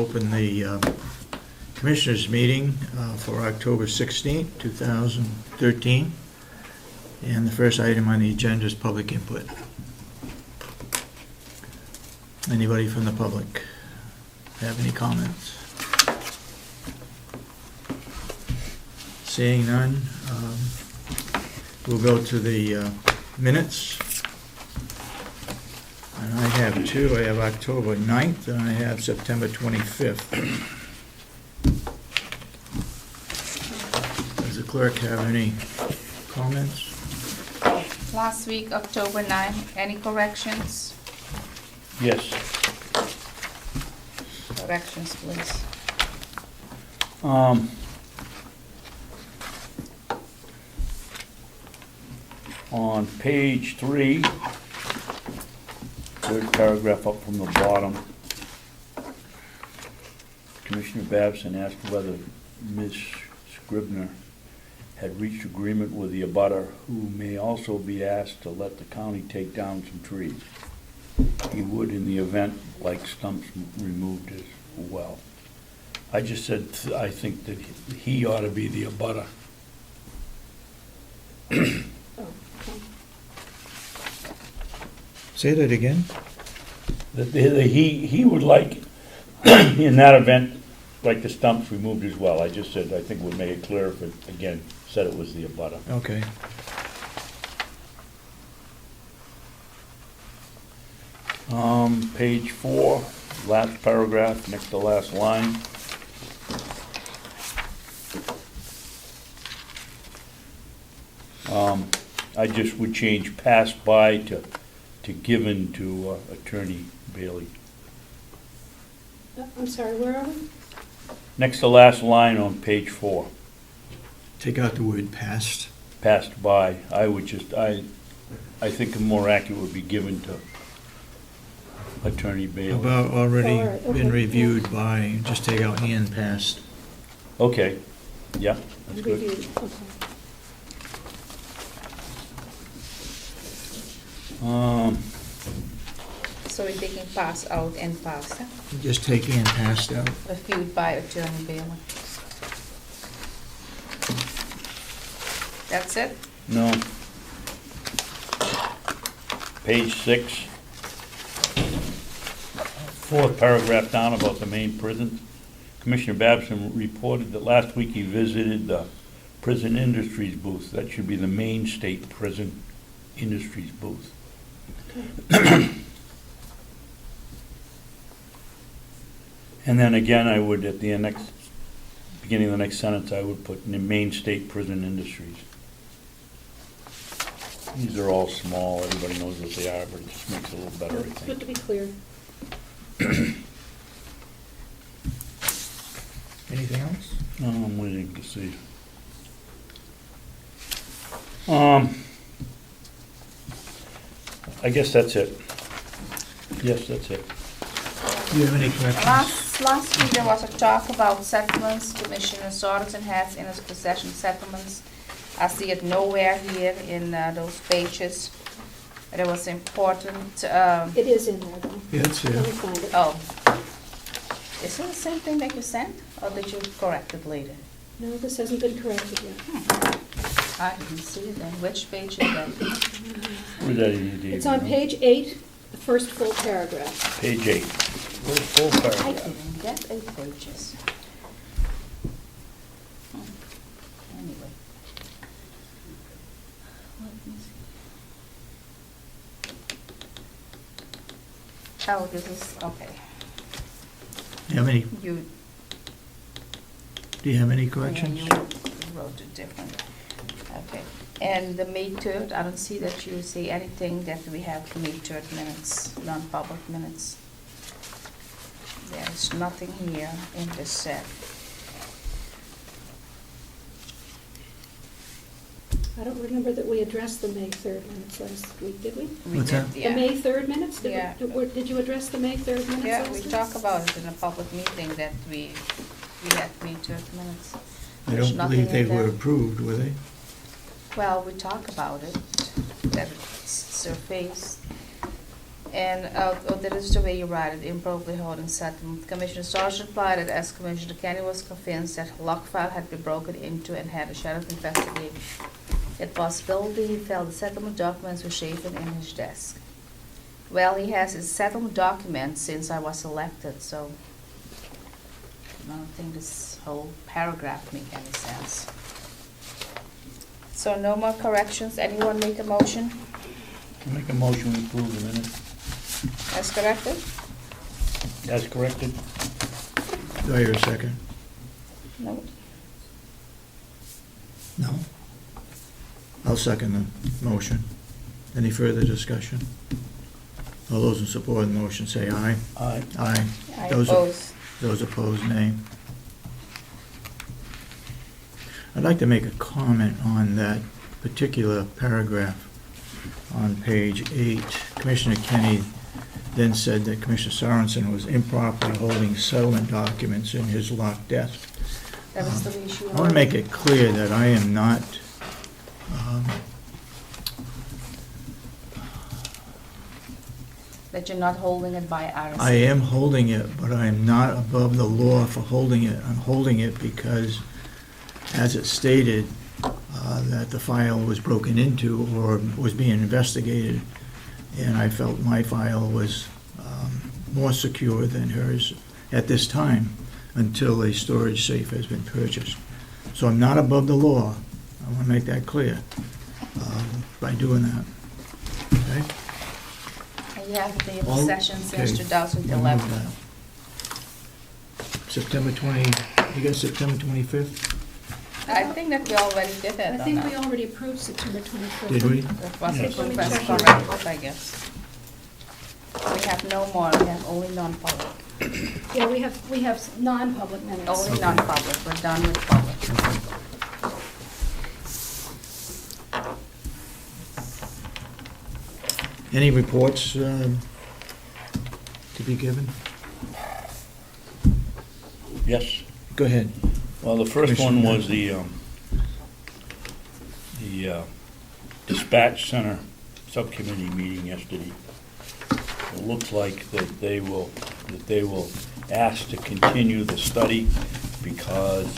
open the Commissioners' meeting for October 16th, 2013. And the first item on the agenda is public input. Anybody from the public have any comments? Seeing none, we'll go to the minutes. And I have two. I have October 9th and I have September 25th. Does the clerk have any comments? Last week, October 9th, any corrections? Yes. Corrections, please. On page 3, third paragraph up from the bottom, Commissioner Babson asked whether Ms. Scribner had reached agreement with the abutter, who may also be asked to let the county take down some trees. He would in the event like stumps removed as well. I just said I think that he ought to be the abutter. Say that again. That he would like, in that event, like the stumps removed as well. I just said I think would make it clear if it, again, said it was the abutter. Okay. Page 4, last paragraph, next to last line. I just would change passed by to given to Attorney Bailey. I'm sorry, where are we? Next to last line on page 4, Take out the word passed. passed by. I would just, I think a more accurate would be given to Attorney Bailey. About already All right, okay, been yeah. reviewed by, just take out and passed. Okay, yeah, that's good. Reviewed, okay. So we're taking pass out and pass, huh? Just take and passed out. Reviewed by Attorney Bailey. That's it? No. Page 6. Fourth paragraph down about the main prison. Commissioner Babson reported that last week he visited the prison industries booth. That should be the Maine State Prison Industries booth. And then again, I would, at the beginning of the next sentence, I would put in the Maine State Prison Industries. These are all small, everybody knows what they are, but it just makes it a little better, I It's good to think. be clear. Anything else? No, I'm waiting to see. I guess that's it. Yes, that's it. Do you have any corrections? Last week there was a talk about settlements. Commissioner Sorensen has in his possession settlements. I see it nowhere here in those pages. But it was important. It is in there, though. Yeah, it's Let here. me find it. Oh. Is it the same thing that you sent, or did you correct it later? No, this hasn't been corrected yet. I didn't see it then. Which page is that? Where's that in the It's on page 8, the first full paragraph. Page 8. Where's full I paragraph? didn't get 8 pages. Anyway. Let me see. Oh, this is, okay. Do you have any, You, do you have any yeah, corrections? you wrote it different. Okay. And the May 3rd, I don't see that you say anything that we have May 3rd minutes, non-public minutes. There's nothing here in this set. I don't remember that we addressed the May 3rd minutes last week, did we? We What's did, that? The yeah. May 3rd minutes? Yeah. Did you address the May 3rd minutes Yeah, last we week? talk about it in a public meeting that we had May 3rd minutes. I There's don't nothing believe they in there. were approved, were they? Well, we talk about it, that it's surfaced. And, that is the way you write it, improperly holding settlement. Commissioner Sarge replied that as Commissioner Kenney was convinced that lock file had been broken into and had a sheriff investigate that possibility, he felt the settlement documents were shaven in his desk. Well, he has his settlement documents since I was elected, so I don't think this whole paragraph makes any sense. So no more corrections. Anyone make a motion Make a motion to approve the minutes. as corrected? As corrected? Do I hear a second? No? No? I'll second the motion. Any further discussion? All those in support of the motion say aye. Aye. Aye. I Those oppose. Those opposed, nay. I'd like to make a comment on that particular paragraph on page 8. Commissioner Kenney then said that Commissioner Sorensen was improperly holding settlement documents in his locked desk. That was the issue. I want to make it clear that I am not That you're not holding it by RSA. I am holding it, but I am not above the law for holding it. I'm holding it because, as it stated, that the file was broken into or was being investigated, and I felt my file was more secure than hers at this time until a storage safe has been purchased. So I'm not above the law. I want to make that clear by doing that. Okay? And you have the All- possession since okay. 2011. Remove that. September 20, you got September 25th? I think that we already did I it on think we that. already approved September 25th. Did we? That was Yes. approved Let as me check it. correct, I guess. We have no more, we have only non-public. Yeah, we have non-public minutes. Only Okay. non-public, we're done with public. Any reports to be given? Yes. Go ahead. Well, the first one was the dispatch center subcommittee meeting yesterday. It looks like that they will ask to continue the study because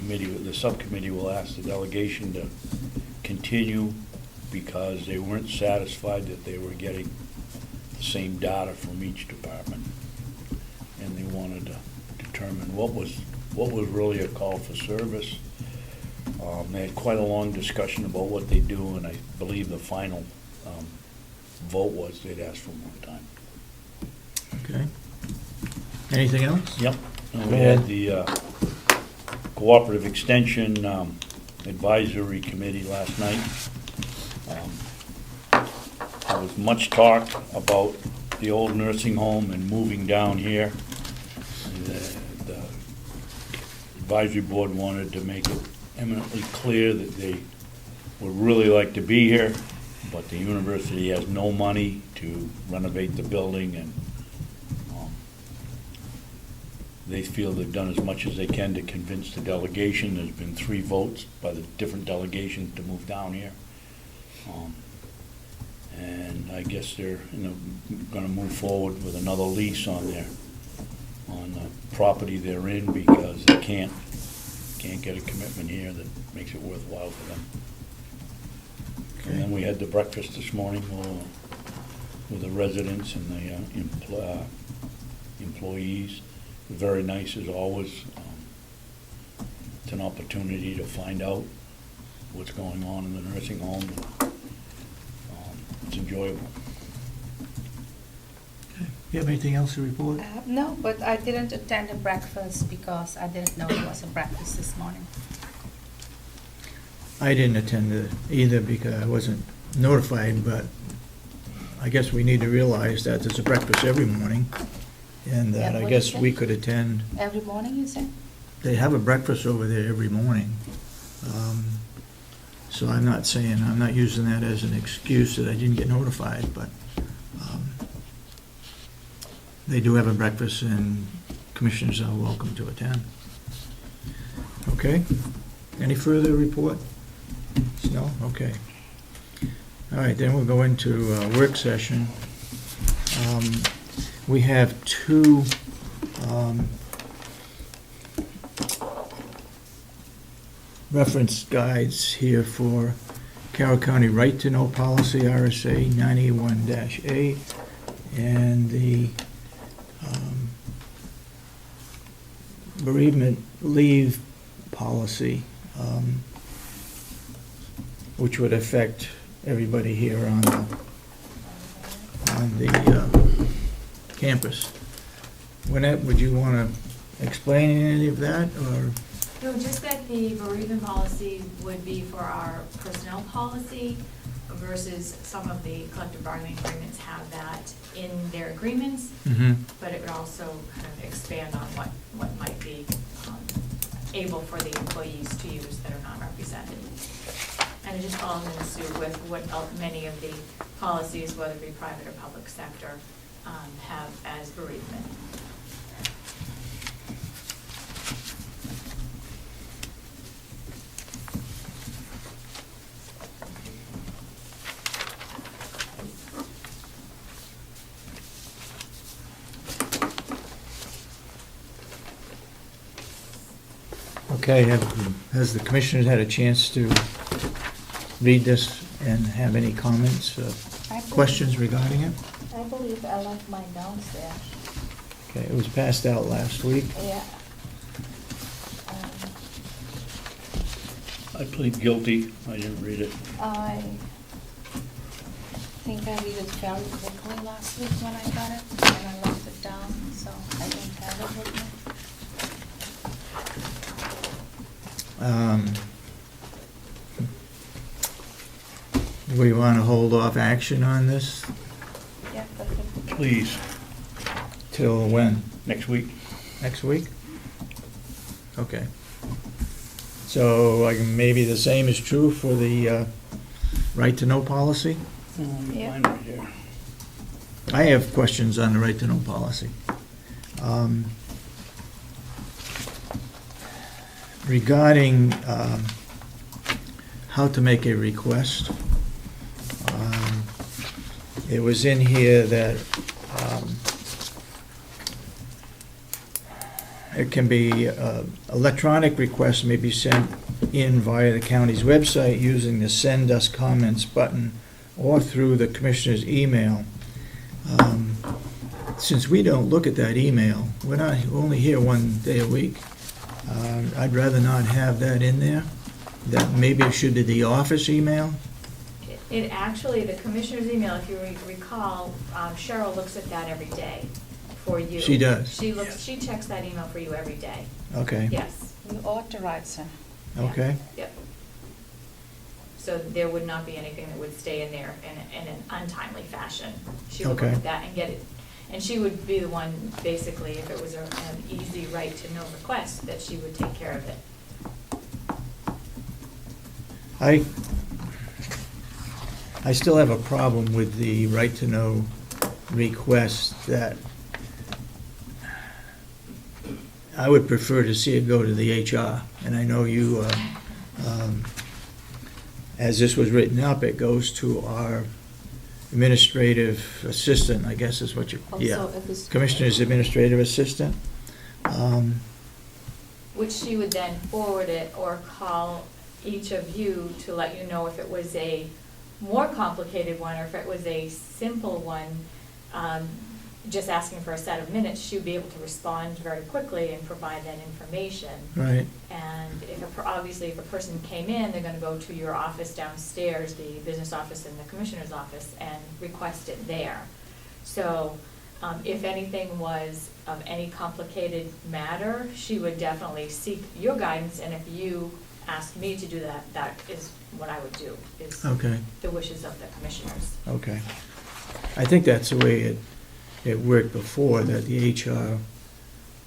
the subcommittee will ask the delegation to continue because they weren't satisfied that they were getting the same data from each department. And they wanted to determine what was really a call for service. They had quite a long discussion about what they do, and I believe the final vote was they'd ask for more time. Okay. Anything else? Yep. And we Go ahead. had the Cooperative Extension Advisory Committee last night. There was much talk about the old nursing home and moving down here. The advisory board wanted to make it eminently clear that they would really like to be here, but the university has no money to renovate the building, and they feel they've done as much as they can to convince the delegation. There's been 3 votes by the different delegations to move down here. And I guess they're going to move forward with another lease on the property they're in because they can't get a commitment here that makes it worthwhile for them. And then we had the breakfast this morning with the residents and the employees. Very nice as always. It's an opportunity to find out what's going on in the nursing home. It's enjoyable. You have anything else to report? No, but I didn't attend the breakfast because I didn't know there was a breakfast this morning. I didn't attend it either because I wasn't notified, but I guess we need to realize that there's a breakfast every morning, and that Yeah, I what guess is it? we could attend. Every morning, you said? They have a breakfast over there every morning. So I'm not using that as an excuse that I didn't get notified, but they do have a breakfast and commissioners are welcome to attend. Okay? Any further report? No? Okay. All right, then we'll go into work session. We have two reference guides here for Carroll County Right to Know Policy, RSA 91-A, and the bereavement leave policy, which would affect everybody here on the campus. Wynette, would you want to explain any of that, or? No, just that the bereavement policy would be for our personnel policy versus some of the collective bargaining agreements have that in their agreements, but it would also kind of expand on what might be able for the employees to use that are not represented. And it just falls in suit with what many of the policies, whether it be private or public sector, have as bereavement. Okay, has the commissioners had a chance to read this and have any comments, questions regarding it? I believe I left my notes there. Okay, it was passed out last week. Yeah. I plead guilty. I didn't read it. I think I read it fairly quickly last week when I got it, and I left it down, so I don't have it with me. We want to hold off action on this Yeah, perfect. Please, till when? next week. Next week? Okay. So maybe the same is true for the right to know policy? Yeah. Mine right here. I have questions on the right to know policy. Regarding how to make a request, it was in here that it can be, electronic requests may be sent in via the county's website using the Send Us Comments button or through the commissioner's email. Since we don't look at that email, we're only here one day a week, I'd rather not have that in there. That maybe it should be the office email. It actually, the commissioner's email, if you recall, Cheryl looks at that every day for you. She does. She checks that email for you every day. Okay. Yes. You authorize him. Okay. Yep. So there would not be anything that would stay in there in an untimely fashion. She would look Okay. at that and get it. And she would be the one, basically, if it was an easy right to know request, that she would take care of it. I still have a problem with the right to know request that I would prefer to see it go to the HR. And I know you, as this was written up, it goes to our administrative assistant, I guess is what you, yeah. Also, if it's- Commissioner's administrative assistant. Which she would then forward it or call each of you to let you know if it was a more complicated one or if it was a simple one, just asking for a set of minutes, she would be able to respond very quickly and provide that information. Right. And obviously, if a person came in, they're gonna go to your office downstairs, the business office and the commissioner's office, and request it there. So, if anything was of any complicated matter, she would definitely seek your guidance, and if you asked me to do that, that is what I would do, is Okay. the wishes of the commissioners. Okay. I think that's the way it worked before, that the HR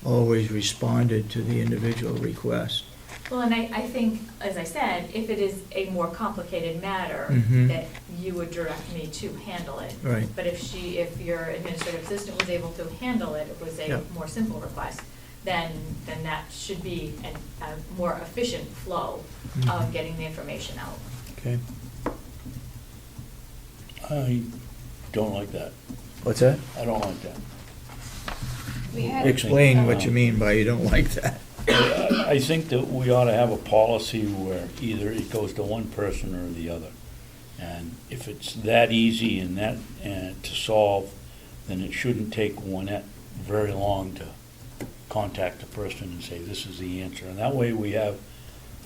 always responded to the individual request. Well, and I think, as I said, if it is a more complicated matter, Mhm. that you would direct me to handle it. Right. But if your administrative assistant was able to handle it, it was a Yep. more simple request, then that should be a more efficient flow Mhm. of getting the information out. Okay. I don't like that. What's that? I don't like that. We had, Explain what you mean by you don't like that. I think that we ought to have a policy where either it goes to one person or the other. And if it's that easy and that, to solve, then it shouldn't take Wynette very long to contact the person and say, this is the answer. And that way we have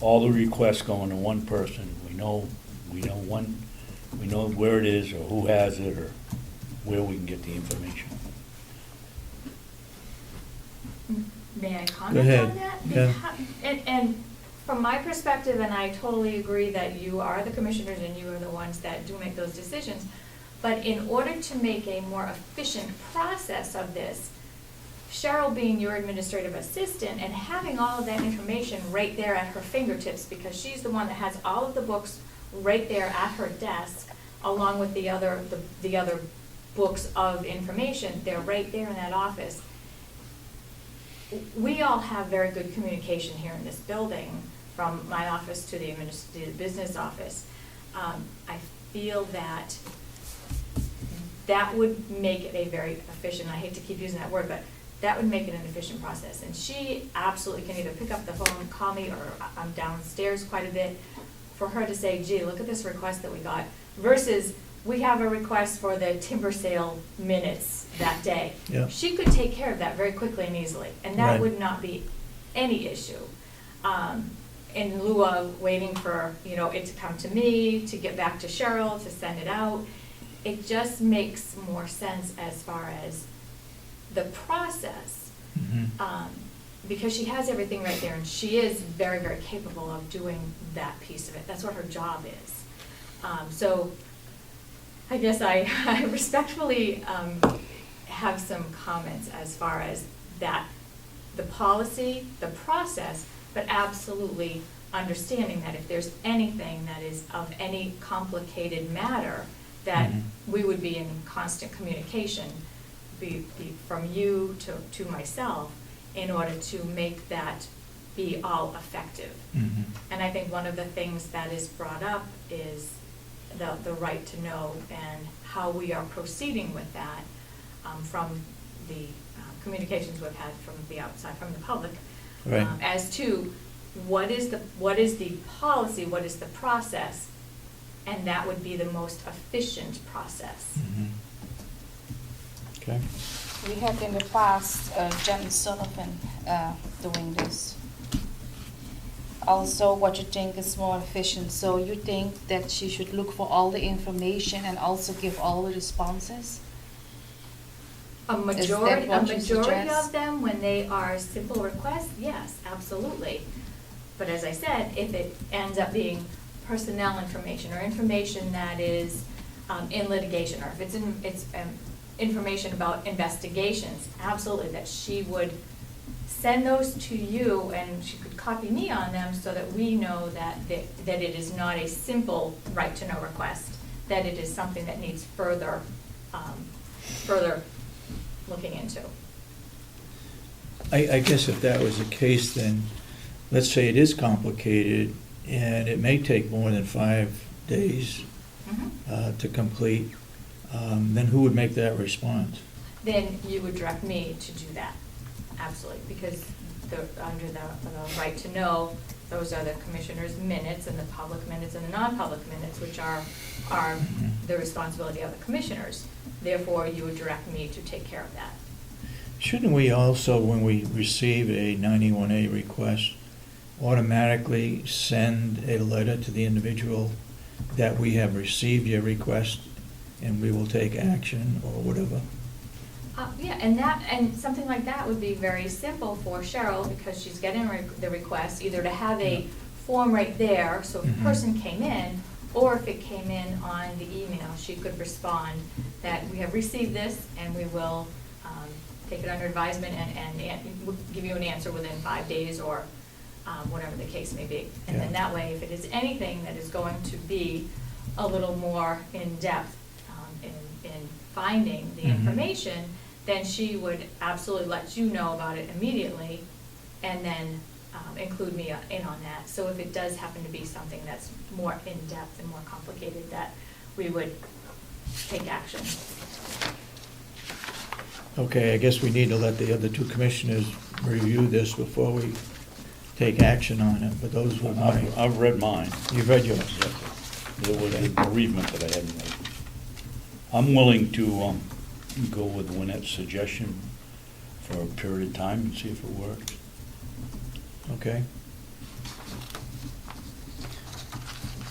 all the requests going to one person. We know where it is, or who has it, or where we can get the information. May I Go comment ahead. on that? Yeah. And from my perspective, and I totally agree that you are the commissioners and you are the ones that do make those decisions, but in order to make a more efficient process of this, Cheryl being your administrative assistant and having all of that information right there at her fingertips, because she's the one that has all of the books right there at her desk, along with the other books of information, they're right there in that office. We all have very good communication here in this building, from my office to the business office. I feel that would make it a very efficient, I hate to keep using that word, but that would make it an efficient process. And she absolutely can either pick up the phone, call me, or I'm downstairs quite a bit, for her to say, gee, look at this request that we got, versus we have a request for the timber sale minutes that day. Yeah. She could take care of that very quickly and easily, and that Right. would not be any issue. In lieu of waiting for, it to come to me, to get back to Cheryl, to send it out, it just makes more sense as far as the process, because she has everything right there, and she is very, very capable of doing that piece of it. That's what her job is. So I guess I respectfully have some comments as far as that, the policy, the process, but absolutely understanding that if there's anything that is of any complicated matter, that we would be in constant communication, be from you to myself, in order to make that be all effective. And I think one of the things that is brought up is the right to know, and how we are proceeding with that from the communications we've had from the outside, from the public, Right. as to what is the policy, what is the process, and that would be the most efficient process. Okay. we had in the past Jen Sullivan doing this. Also, what you think is more efficient? So you think that she should look for all the information and also give all the responses? A that majority what you suggest? of them, when they are simple requests, yes, absolutely. But as I said, if it ends up being personnel information, or information that is in litigation, or if it's information about investigations, absolutely, that she would send those to you, and she could copy me on them, so that we know that it is not a simple right-to-know request, that it is something that needs further looking into. I guess if that was the case, then, let's say it is complicated, and it may take more than 5 days to complete, then who would make that response? Then you would direct me to do that, absolutely, because under the right to know, those are the commissioners' minutes, and the public minutes and the non-public minutes, which are the responsibility of the commissioners. Therefore, you would direct me to take care of that. Shouldn't we also, when we receive a 91A request, automatically send a letter to the individual that we have received your request and we will take action or whatever? Yeah, and something like that would be very simple for Cheryl, because she's getting the request, either to have a form right there, so if a person came in, or if it came in on the email, she could respond that we have received this, and we will take it under advisement and we'll give you an answer within 5 days, or whatever the case may be. And then that way, if it is anything that is going to be a little more in-depth in finding the information, then she would absolutely let you know about it immediately, and then include me in on that. So if it does happen to be something that's more in-depth and more complicated, that we would take action. Okay, I guess we need to let the other two commissioners review this before we take action on it, but those were my, I've read mine. you've read yours. There was a bereavement that I hadn't made. I'm willing to go with Wynette's suggestion for a period of time and see if it works. Okay.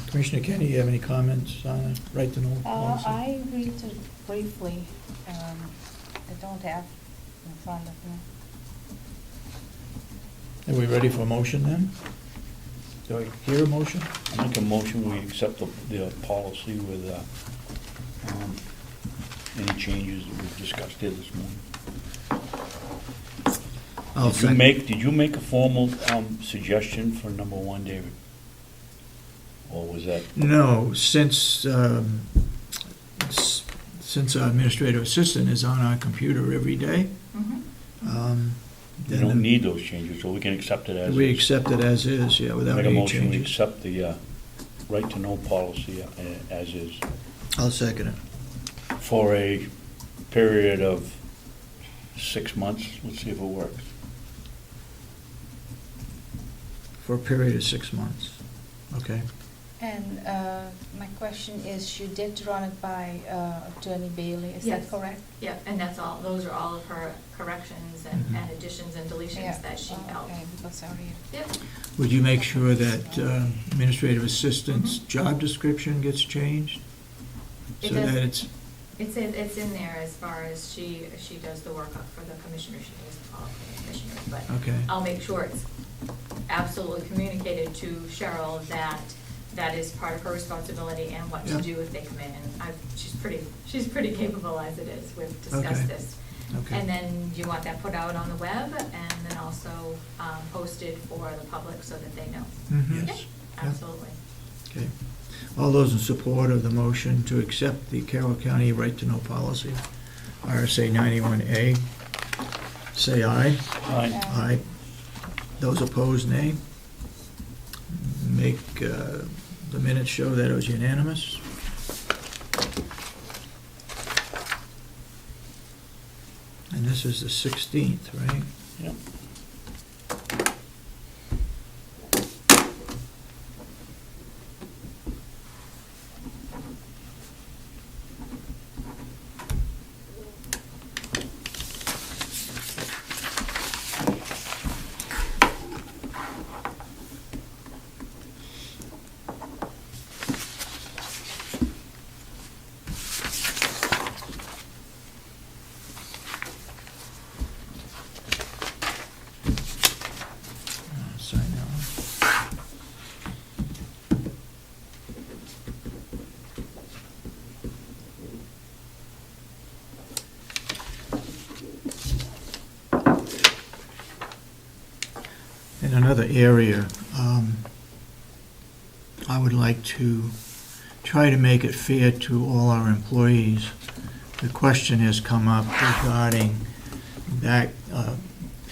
Commissioner Kenney, you have any comments on it, right to know policy? I read it briefly. I don't have in front of me. Are we ready for a motion then? Do I hear a motion? I make a motion, we accept the policy with any changes that we've discussed here this morning. Did you make a formal suggestion for number one, David? Or was that? No, since our administrative assistant is on our computer every day, You don't need those changes, so we can accept it as is. we accept it as is, yeah, without Make a any motion, we changes. accept the right to know policy as is I'll second it. for a period of 6 months. Let's see if it works. For a period of 6 months. Okay. And my question is, you did run it by Attorney Bailey, is that Yes. correct? Yeah, and that's all, those are all of her corrections and additions and deletions that she felt. Okay, because I read. Yep, Would you make sure that administrative assistant's job description gets changed? It So does. that it's, it's in there as far as she does the work for the commissioners, she does all of the commissioners, but okay, I'll make sure it's absolutely communicated to Cheryl that that is part of her responsibility and what Yeah. to do if they come in. And she's pretty capable as it is. We've discussed Okay. this. okay. And then you want that put out on the web and then also posted for the public so that they know. Mhm. Yes. Absolutely. Okay. All those in support of the motion to accept the Carroll County Right to Know policy, RSA 91A, say aye. Aye. Aye. Those opposed, nay. Make the minutes show that it was unanimous. And this is the 16th, right? Yep. Sign that one. In another area, I would like to try to make it fair to all our employees. The question has come up regarding back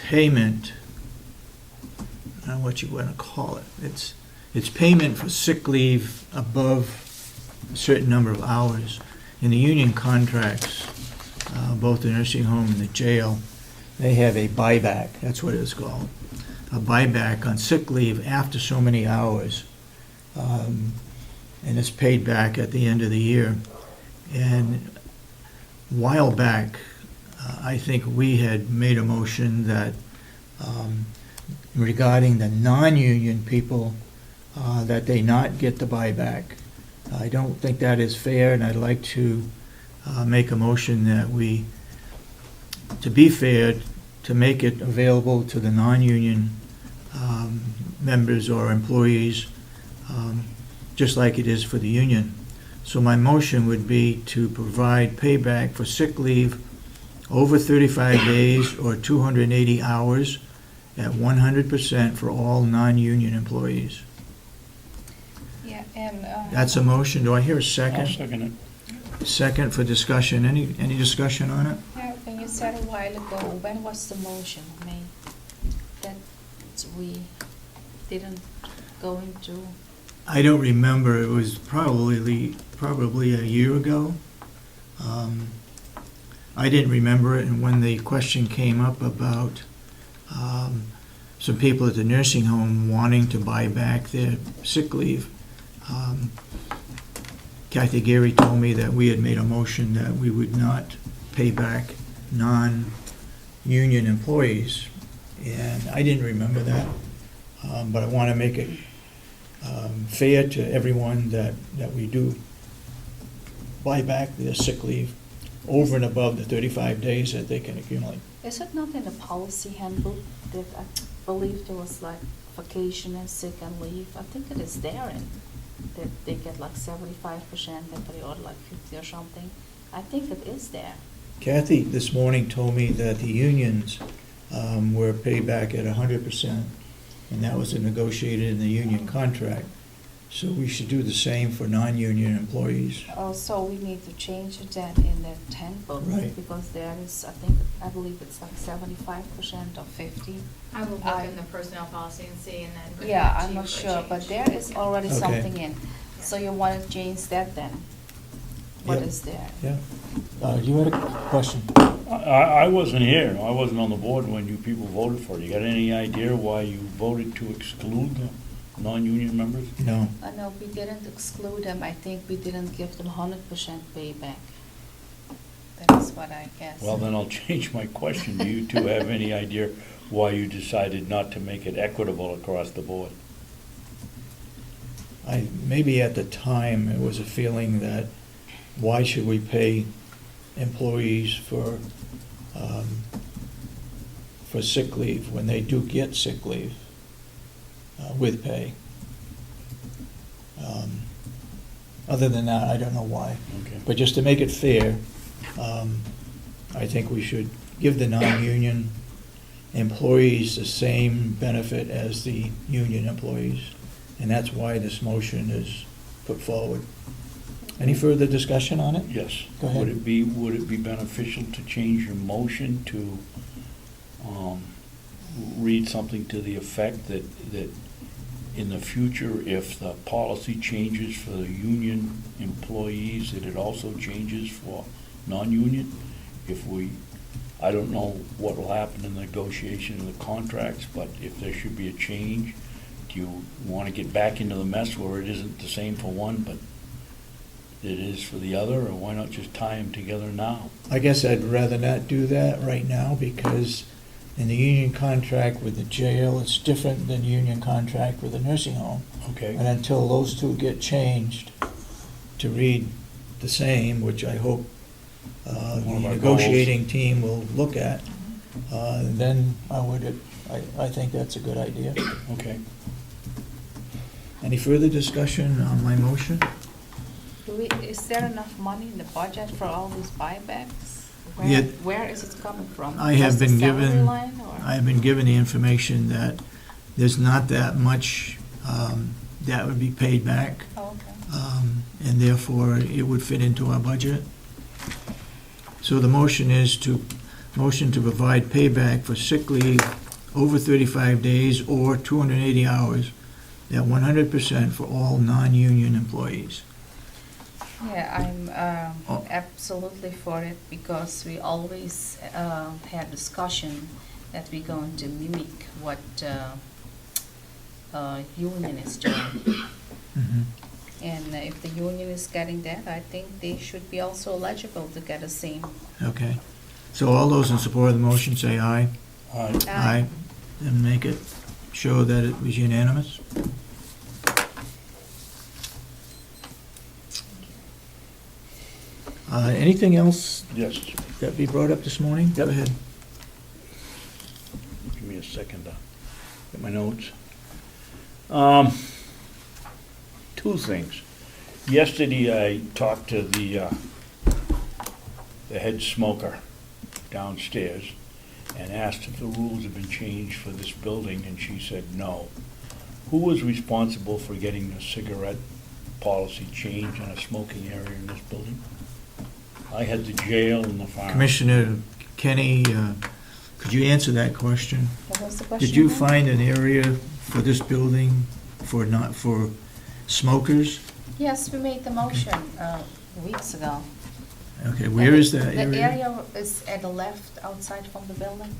payment, I don't know what you want to call it. It's payment for sick leave above a certain number of hours. In the union contracts, both the nursing home and the jail, they have a buyback, that's what it's called. A buyback on sick leave after so many hours. And it's paid back at the end of the year. And a while back, I think we had made a motion that regarding the non-union people, that they not get the buyback. I don't think that is fair, and I'd like to make a motion that we, to be fair, to make it available to the non-union members or employees, just like it is for the union. So my motion would be to provide payback for sick leave over 35 days or 280 hours at 100% for all non-union employees. Yeah, and. That's a motion. Do I hear a I'll second? second it. Second for discussion. Any discussion on it? Yeah, when you said a while ago, when was the motion made? That we didn't go into, I don't remember. It was probably a year ago. I didn't remember it, and when the question came up about some people at the nursing home wanting to buy back their sick leave, Kathy Geary told me that we had made a motion that we would not pay back non-union employees, and I didn't remember that, but I want to make it fair to everyone that we do buy back their sick leave over and above the 35 days that they can accumulate. Is it not in the policy handbook that I believe there was like vacation and sick and leave? I think it is there, and that they get like 75%, everybody ought like 50 or something. I think it is there. Kathy this morning told me that the unions were paid back at 100%, and that was negotiated in the union contract. So we should do the same for non-union employees. So we need to change that in the handbook. Right. Because there is, I believe it's like 75% or 50. I will look in the personnel policy and see, and then bring it Yeah, back to I'm you not for sure, change. but there is already Okay. something in. So you want to change that then? What Yep. is there? Yeah. You had a question? I wasn't here, I wasn't on the board when you people voted for it. You got any idea why you voted to exclude the non-union members? No. No, we didn't exclude them. I think we didn't give them 100% payback. That is what I guess. Well, then I'll change my question. Do you two have any idea why you decided not to make it equitable across the board? Maybe at the time, it was a feeling that why should we pay employees for sick leave when they do get sick leave with pay? Other than that, I don't know why. Okay. But just to make it fair, I think we should give the non-union employees the same benefit as the union employees. And that's why this motion is put forward. Any further discussion on it? Yes. Go ahead. Would it be beneficial to change your motion to read something to the effect that in the future, if the policy changes for the union employees, that it also changes for non-union? I don't know what will happen in the negotiation of the contracts, but if there should be a change, do you want to get back into the mess where it isn't the same for one, but it is for the other, or why not just tie them together now? I guess I'd rather not do that right now, because in the union contract with the jail, it's different than the union contract with the nursing home. Okay. And until those two get changed to read the same, which I hope the One of our negotiating team will look at, then I think that's a good idea. Okay. Any further discussion on my motion? Is there enough money in the budget for all these buybacks? Yeah. Where is it coming from? I have Just the been salary given, line, or- I have been given the information that there's not that much that would be paid back, Oh, okay. and therefore it would fit into our budget. So the motion is to provide payback for sick leave over 35 days or 280 hours at 100% for all non-union employees. Yeah, I'm Oh. absolutely for it, because we always had discussion that we're going to mimic what union is doing. Mhm. And if the union is getting that, I think they should be also eligible to get the same. Okay. So all those in support of the motion say aye. Aye. And make it show that it was unanimous. Anything else Yes. that be brought up this morning? Go ahead. Give me a second to get my notes. Two things. Yesterday, I talked to the head smoker downstairs and asked if the rules have been changed for this building, and she said no. Who was responsible for getting the cigarette policy change in a smoking area in this building? I had the jail and the farm. Commissioner Kenney, could you answer that question? What was the question? Did you again? find an area for this building for smokers? Yes, we made the motion weeks ago. Okay, where is that The area? area is at the left, outside from the building.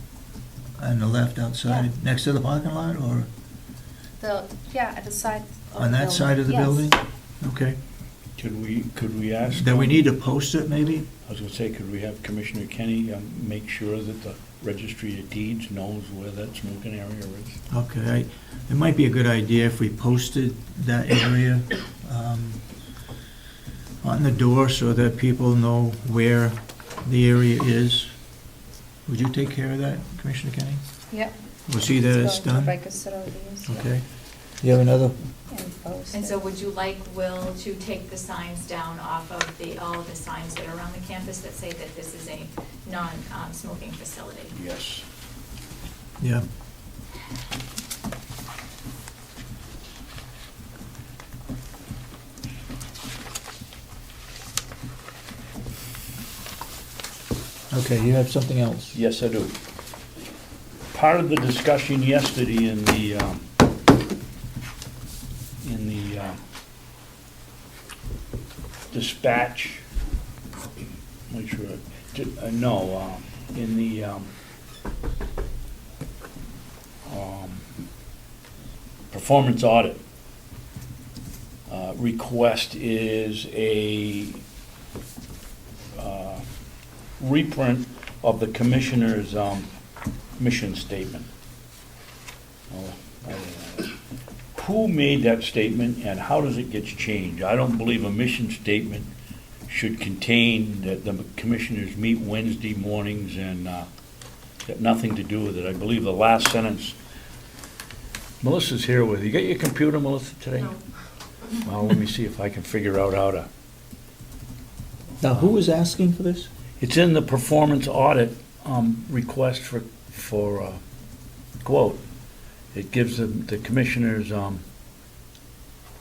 On the left outside, Yeah. next to the parking lot, or At the side of the on that building. side of the Yes. building? Okay. Could we ask? Then we need to post it, maybe? I was gonna say, could we have Commissioner Kenney make sure that the registry of deeds knows where that smoking area is? Okay, it might be a good idea if we posted that area on the door so that people know where the area is. Would you take care of that, Commissioner Kenney? Yep. We'll see that it's done? By custodians. Okay. You have another? And post And it. so would you like Will to take the signs down off of all of the signs that are around the campus that say that this is a non-smoking facility? Yes. Yeah. Okay, you have something else? Yes, I do. Part of the discussion yesterday in the dispatch, make sure, in the performance audit request is a reprint of the commissioner's mission statement. Who made that statement and how does it get changed? I don't believe a mission statement should contain that the commissioners meet Wednesday mornings and got nothing to do with it. I believe the last sentence, Melissa's here with you. You got your computer, Melissa, today? No. Well, let me see if I can figure out how to. Now, who was asking for this? It's in the performance audit request for quote. It gives the commissioner's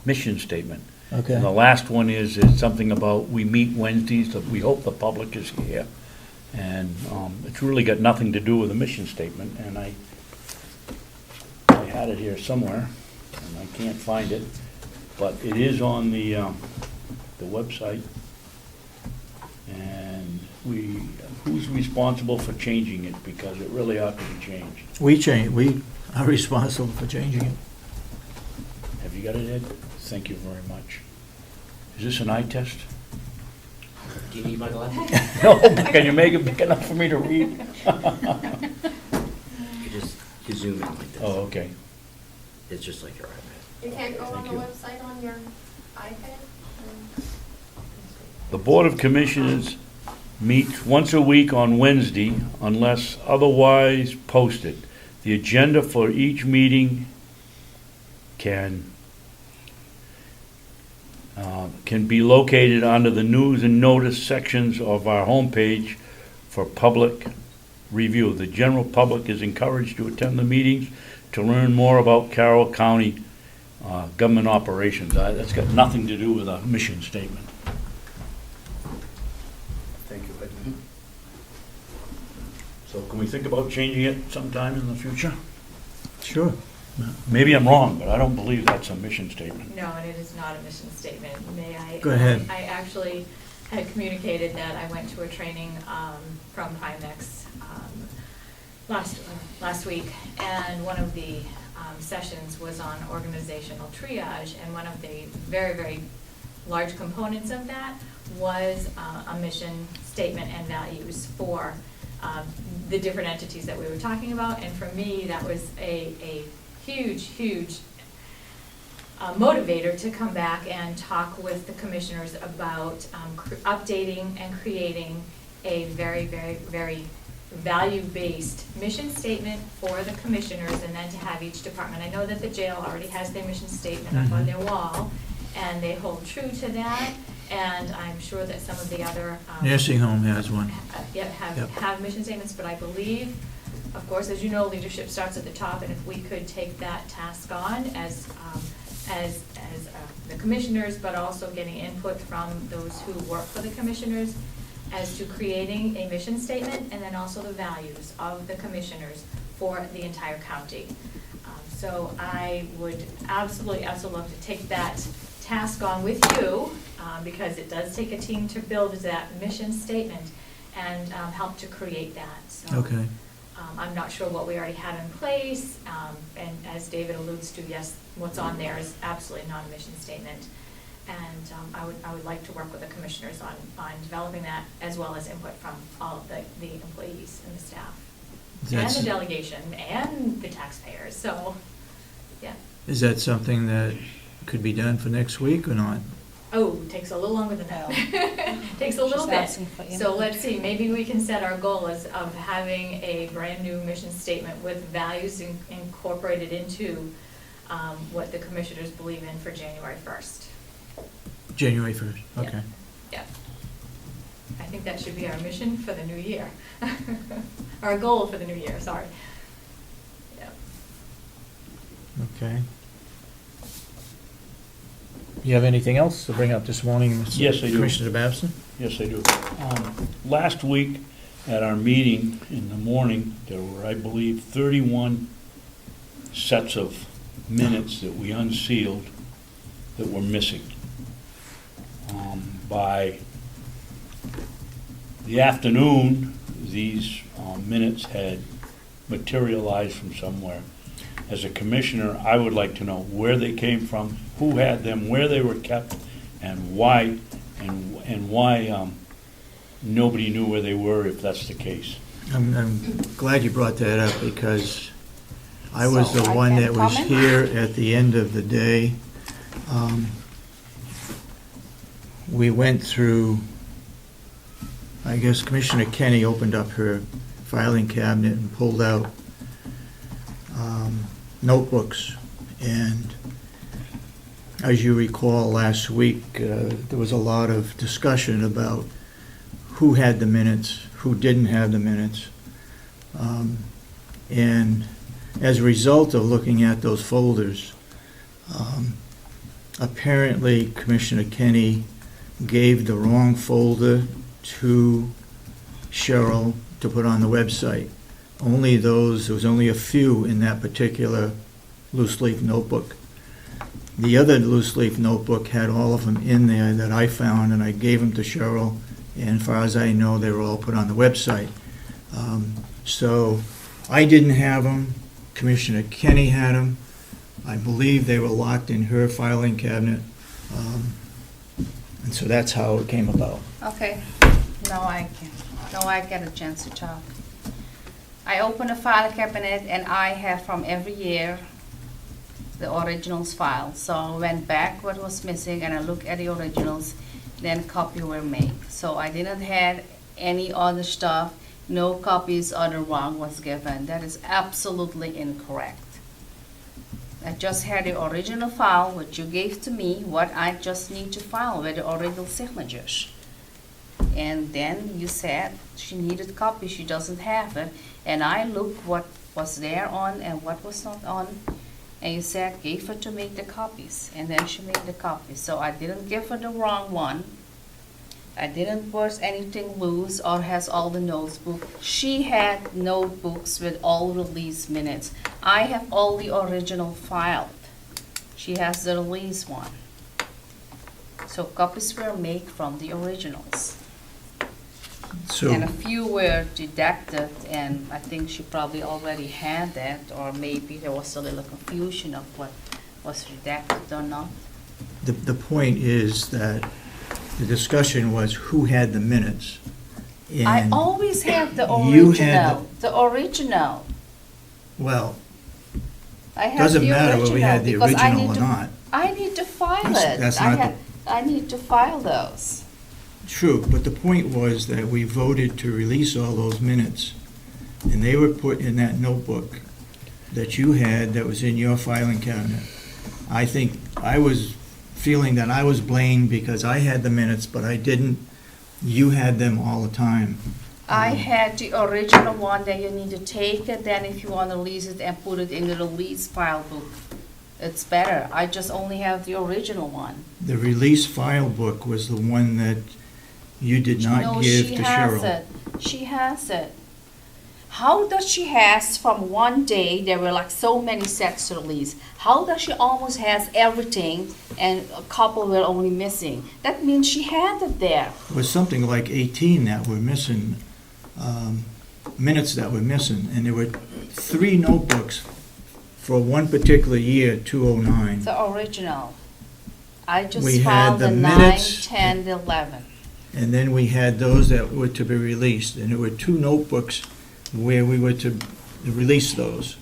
mission statement. Okay. And the last one is something about we meet Wednesdays, that we hope the public is here. And it's really got nothing to do with the mission statement, and I had it here somewhere, and I can't find it, but it is on the website. And who's responsible for changing it, because it really ought to be changed. We are responsible for changing it. Have you got it, Ed? Thank you very much. Is this an eye test? Do you need my glasses? No, but can you make it big enough for me to read? You zoom in like this. Oh, okay. It's just like your iPad. You can't go on Thank the you. website on your iPad? The Board of Commissioners meets once a week on Wednesday unless otherwise posted. The agenda for each meeting can be located under the news and notice sections of our homepage for public review. The general public is encouraged to attend the meetings to learn more about Carroll County government operations. That's got nothing to do with a mission statement. Thank you, Ed. So can we think about changing it sometime in the future? Sure. Maybe I'm wrong, but I don't believe that's a mission statement. No, and it is not a mission statement. May I? Go ahead. I actually had communicated that I went to a training from Primex last week, and one of the sessions was on organizational triage, and one of the very, very large components of that was a mission statement and values for the different entities that we were talking about. And for me, that was a huge motivator to come back and talk with the commissioners about updating and creating a very, very, very value-based mission statement for the commissioners, and then to have each department. I know that the jail already has their mission statement up on their wall, and they hold true to that, and I'm sure that some of the other Nursing home has one. Yep, have mission statements, but I believe, of course, as you know, leadership starts at the top, and if we could take that task on as the commissioners, but also getting input from those who work for the commissioners as to creating a mission statement, and then also the values of the commissioners for the entire county. So I would absolutely love to take that task on with you, because it does take a team to build that mission statement and help to create that. So, Okay. I'm not sure what we already had in place, and as David alludes to, yes, what's on there is absolutely not a mission statement. And I would like to work with the commissioners on developing that, as well as input from all of the employees and the staff, and the delegation, and the taxpayers, so, yeah. Is that something that could be done for next week or not? Oh, it takes a little longer than that. Takes a little She's bit. asking for So input. let's see, maybe we can set our goal as of having a brand-new mission statement with values incorporated into what the commissioners believe in for January 1st. January 1st, Yeah. okay. Yeah. I think that should be our mission for the new year. Our goal for the new year, sorry. Yeah. Okay. You have anything else to bring up this morning, Mr. Yes, I do. Commissioner Babson? Yes, I do. Last week, at our meeting in the morning, there were, I believe, 31 sets of minutes that we unsealed that were missing. By the afternoon, these minutes had materialized from somewhere. As a commissioner, I would like to know where they came from, who had them, where they were kept, and why, and why nobody knew where they were, if that's the case. I'm glad you brought that up, because I was So the I one can that was comment? here at the end of the day. We went through, I guess Commissioner Kenney opened up her filing cabinet and pulled out notebooks. And as you recall, last week, there was a lot of discussion about who had the minutes, who didn't have the minutes. And as a result of looking at those folders, apparently Commissioner Kenney gave the wrong folder to Cheryl to put on the website. Only those, there was only a few in that particular loose leaf notebook. The other loose leaf notebook had all of them in there that I found, and I gave them to Cheryl, and as far as I know, they were all put on the website. So I didn't have them, Commissioner Kenney had them. I believe they were locked in her filing cabinet. And so that's how it came about. Okay, now I get a chance to talk. I opened a file cabinet and I have from every year the originals file. So I went back what was missing and I looked at the originals, then copy were made. So I didn't have any other stuff, no copies or the wrong was given. That is absolutely incorrect. I just had the original file, which you gave to me, what I just need to file with the original signatures. And then you said she needed copies, she doesn't have it. And I looked what was there on and what was not on. And you said, gave her to make the copies. And then she made the copies. So I didn't give her the wrong one. I didn't put anything loose or has all the notebooks. She had notebooks with all release minutes. I have all the original filed. She has the release one. So copies were made from the originals. So, And a few were deducted, and I think she probably already had that, or maybe there was a little confusion of what was redacted or not. the point is that the discussion was who had the minutes. I And, always have the You had original, the original. well, I have doesn't the matter whether we had the because I original need or to- not. I need to file That's- it. that's I not the- have- I need to file those. True, but the point was that we voted to release all those minutes, and they were put in that notebook that you had that was in your filing cabinet. I think I was feeling that I was blamed because I had the minutes, but I didn't. You had them all the time. I had the original one that you need to take it, then if you want to release it and put it in the release file book, it's better. I just only have the original one. The release file book was the one that you did not No, give she to has Cheryl. it. She has it. How does she has from one day, there were like so many sets released, how does she almost has everything and a couple were only missing? That means she had it there. It was something like 18 that were missing, minutes that were missing, and there were 3 notebooks for one particular year, 2009. The original. I just We had found the the 9, minutes. 10, 11. And then we had those that were to be released, and there were 2 notebooks where we were to release those.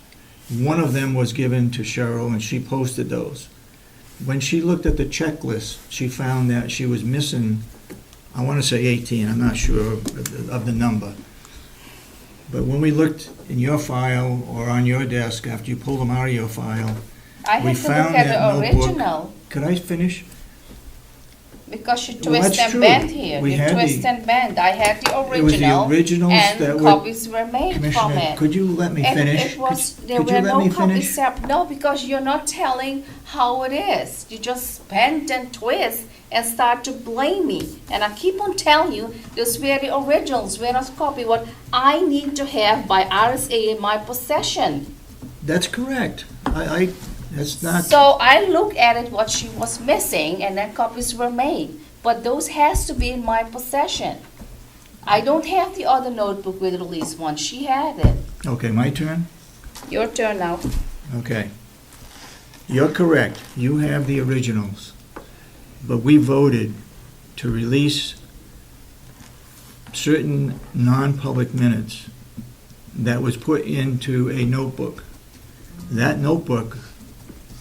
One of them was given to Cheryl, and she posted those. When she looked at the checklist, she found that she was missing, I want to say 18, I'm not sure of the number. But when we looked in your file or on your desk, after you pulled them out of your file, I We had to look found at that the notebook. original could I finish? because you Well, that's twist and true. bend here. We You had twist the- and bend. I had the It was the original originals that and were, copies were made from Commissioner, it. could you let me And finish? it was, there Could you were let no me copies finish? no, because you're not telling how it is. You just bend and twist and start to blame me. And I keep on telling you, those were the originals, were not copy what I need to have by RSA in my possession. That's correct. That's not, So I look at it, what she was missing, and then copies were made. But those has to be in my possession. I don't have the other notebook with release one. She had it. okay, my turn? Your turn now. Okay. You're correct. You have the originals. But we voted to release certain non-public minutes that was put into a notebook. That notebook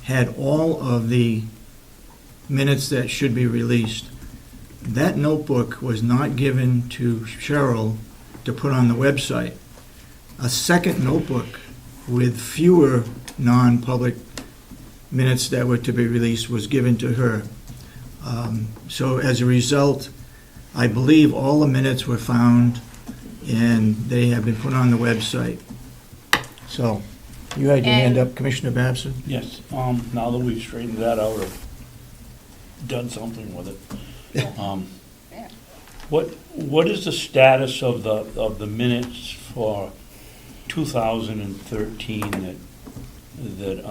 had all of the minutes that should be released. That notebook was not given to Cheryl to put on the website. A second notebook with fewer non-public minutes that were to be released was given to her. So as a result, I believe all the minutes were found and they have been put on the website. So, you had your hand up, Commissioner Babson? Yes, now that we've straightened that out or done something with it, Yeah. what is the status of the minutes for 2013 that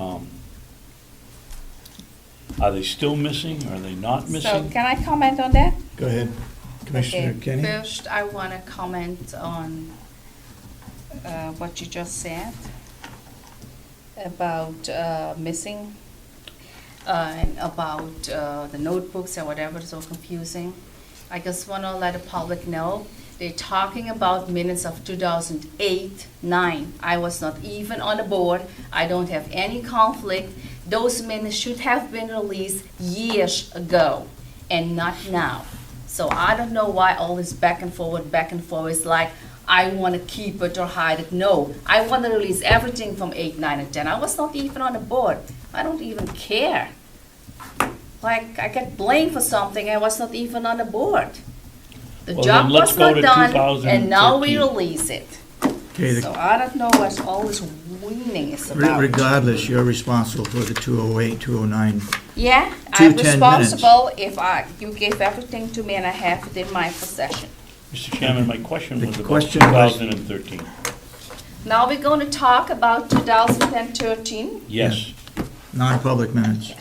are they still missing? Are they not So missing? can I comment on that? Go ahead, Commissioner Okay, Kenney. first, I want to comment on what you just said about missing and about the notebooks or whatever, so confusing. I just want to let the public know, they're talking about minutes of 2008-9. I was not even on the board. I don't have any conflict. Those minutes should have been released years ago and not now. So I don't know why all this back and forward is like, I want to keep it or hide it. No, I want to release everything from 8, 9, and 10. I was not even on the board. I don't even care. Like, I get blamed for something, I was not even on the board. The Well, job then let's was go not to done, and now we 2013. release it. Okay, So I don't know what all this weaning is about. regardless, you're responsible for the 208, 209. Yeah, Two I'm 10 minutes. responsible if you gave everything to me and I have it in my possession. Mr. Chairman, my question The was about question was- 2013. Now we're going to talk about 2013. Yes. Non-public minutes.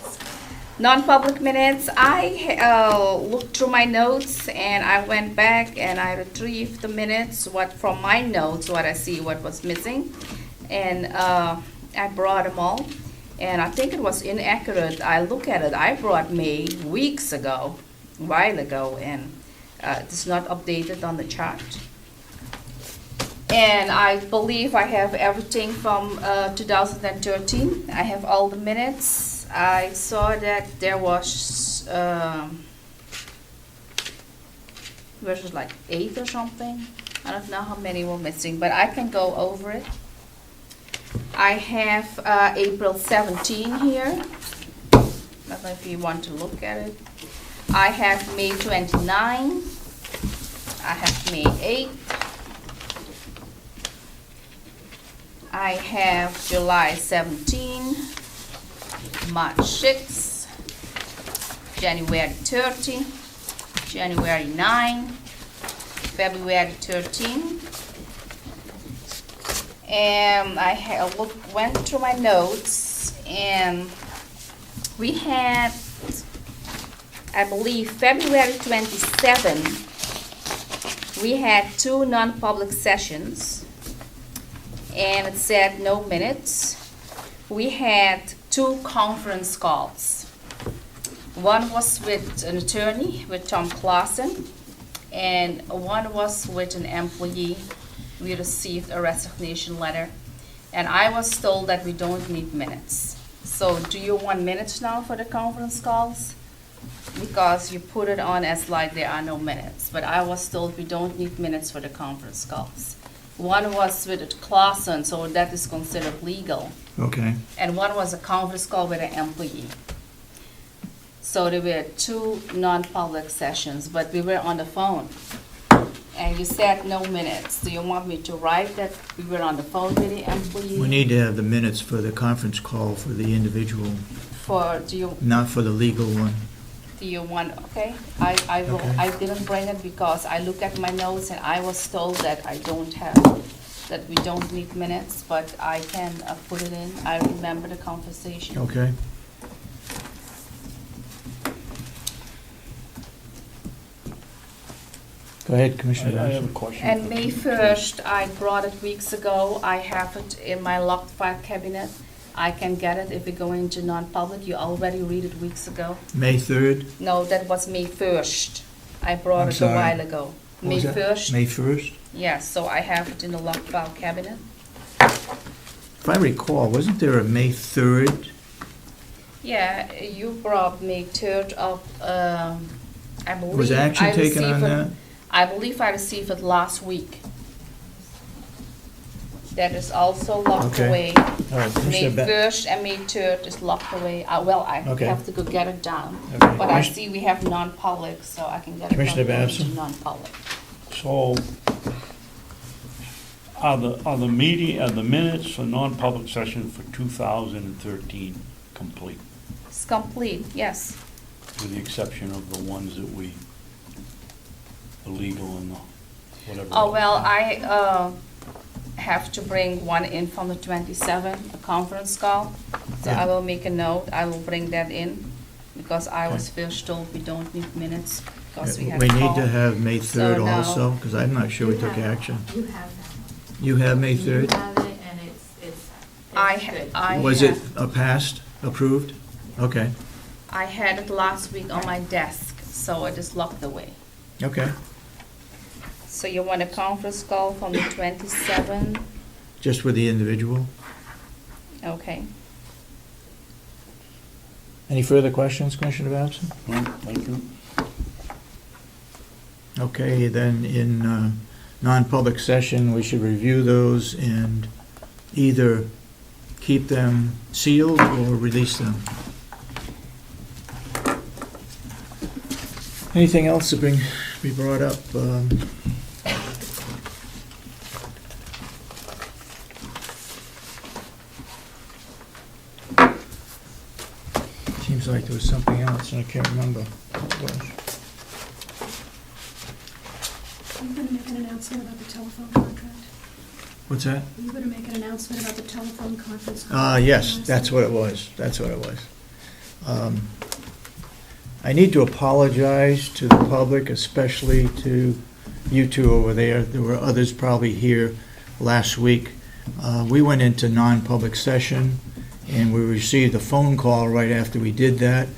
Non-public minutes, I looked through my notes and I went back and I retrieved the minutes, from my notes, what I see, what was missing. And I brought them all. And I think it was inaccurate. I look at it, I brought May weeks ago, a while ago, and it's not updated on the chart. And I believe I have everything from 2013. I have all the minutes. I saw that there was, versus like 8 or something. I don't know how many were missing, but I can go over it. I have April 17 here. I don't know if you want to look at it. I have May 29. I have May 8. I have July 17, March 6, January 30, January 9, February 13, And went through my notes, and we had, I believe, February 27, we had 2 non-public sessions, and it said no minutes. We had 2 conference calls. One was with an attorney, with Tom Clausen, and one was with an employee. We received a resignation letter, and I was told that we don't need minutes. So do you want minutes now for the conference calls? Because you put it on as like there are no minutes, but I was told we don't need minutes for the conference calls. One was with Clausen, so that is considered legal, Okay. and one was a conference call with an employee. So there were 2 non-public sessions, but we were on the phone. And you said no minutes. Do you want me to write that we were on the phone with the employee? We need to have the minutes for the conference call for the individual, not for the legal one. Do you want, okay, I will, Okay. I didn't bring it because I looked at my notes and I was told that I don't have, that we don't need minutes, but I can put it in. I remember the conversation. Okay. Go ahead, Commissioner I have a Babson. question. And for May Commissioner. 1st, I brought it weeks ago. I have it in my locked file cabinet. I can get it if we go into non-public. You already read it weeks ago. May 3rd? No, that was May 1st. I brought I'm it a sorry. while ago. What May was that? 1st? May 1st? Yes, so I have it in the locked file cabinet. If I recall, wasn't there a May 3rd? Yeah, you brought May 3rd up, I believe. Was action I taken on received it- that? I believe I received it last week. That is also locked Okay. away. All right, May Commissioner Ba- 1st and May 3rd is locked away. Well, I Okay. have to go get it down. Okay. But I see we have non-public, so I can get it Commissioner done into Babson? non-public. So, are the minutes for non-public session for 2013 complete, It's complete, yes. with the exception of the ones that the legal and the whatever? Oh, well, I have to bring one in from the 27th, a conference call. So I will make a note, I will bring that in, because I was first told we don't need minutes, because we have We a need call. to have May 3rd So now- also, because I'm not sure we took action. You have that one. You have May You 3rd? have it, and it's good. I Was it have- passed, approved? Okay, I had it last week on my desk, so it is locked away. okay. So you want a conference call from the 27th? Just with the individual? Okay. Any further questions, Commissioner Babson? No, thank you. Okay, then in non-public session, we should review those and either keep them sealed or release them. Anything else to be brought up? Seems like there was something else, and I can't remember what it was. Are you going to make an announcement about the telephone contract? What's that? Are you going to make an announcement about the telephone conference? Yes, that's what it was, that's what it was. I need to apologize to the public, especially to you two over there. There were others probably here last week. We went into non-public session, and we received a phone call right after we did that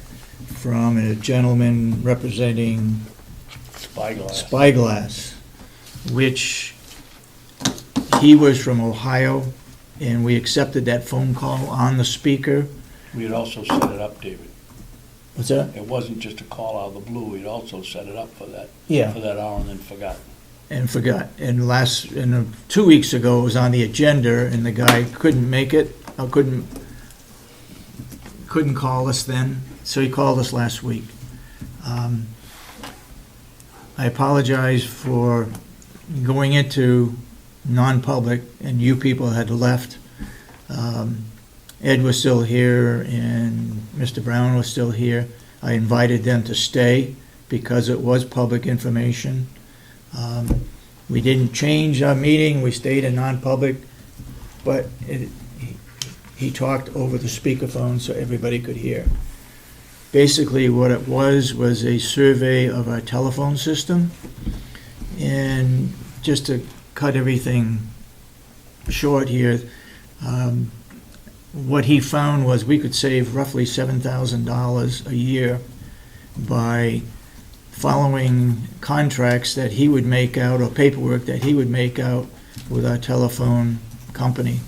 from a gentleman representing Spyglass. Spy Glass, which he was from Ohio, and we accepted that phone call on the speaker. We had also set it up, David. What's that? It wasn't just a call out of the blue, we'd also set it up for that Yeah. hour and then forgot. And forgot. And 2 weeks ago, it was on the agenda, and the guy couldn't make it, couldn't call us then, so he called us last week. I apologize for going into non-public, and you people had left. Ed was still here, and Mr. Brown was still here. I invited them to stay because it was public information. We didn't change our meeting, we stayed in non-public but he talked over the speakerphone so everybody could hear. Basically, what it was a survey of our telephone system, and just to cut everything short here, what he found was we could save roughly $7,000 a year by following contracts that he would make out, or paperwork that he would make out with our telephone company.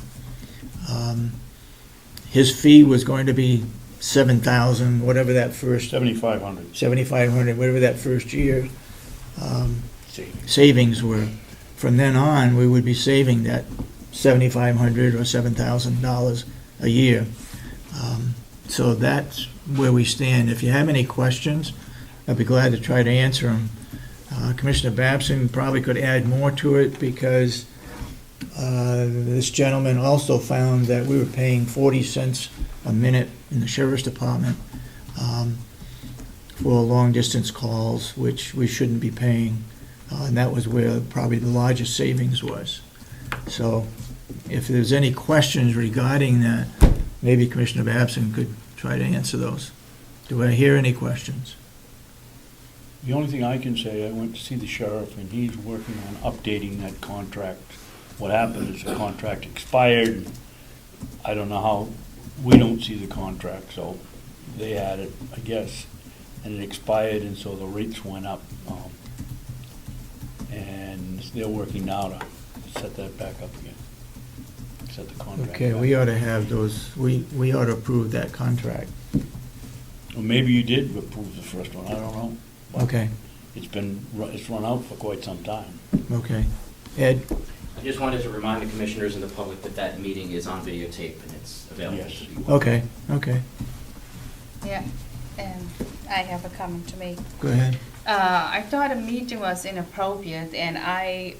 His fee was going to be $7,000, whatever that first, $7,500. $7,500, whatever that first year savings were. From then on, we would be saving that $7,500 or $7,000 a year. So that's where we stand. If you have any questions, I'd be glad to try to answer them. Commissioner Babson probably could add more to it, because this gentleman also found that we were paying 40 cents a minute in the sheriff's department for long-distance calls, which we shouldn't be paying. And that was where probably the largest savings was. So if there's any questions regarding that, maybe Commissioner Babson could try to answer those. Do I hear any questions? The only thing I can say, I went to see the sheriff, and he's working on updating that contract. What happened is the contract expired, and I don't know how, we don't see the contract, so they had it, I guess, and it expired, and so the rates went up. And they're working now to set that back up again, set the contract Okay, back. we ought to have those, we ought to approve that contract. Well, maybe you did approve the first one, I don't know. But Okay, it's run out for quite some time. okay. Ed? I just wanted to remind the commissioners and the public that that meeting is on videotape and it's available Yes. to be watched. Okay, okay. Yeah, and I have a comment to make. Go ahead. I thought a meeting was inappropriate, and I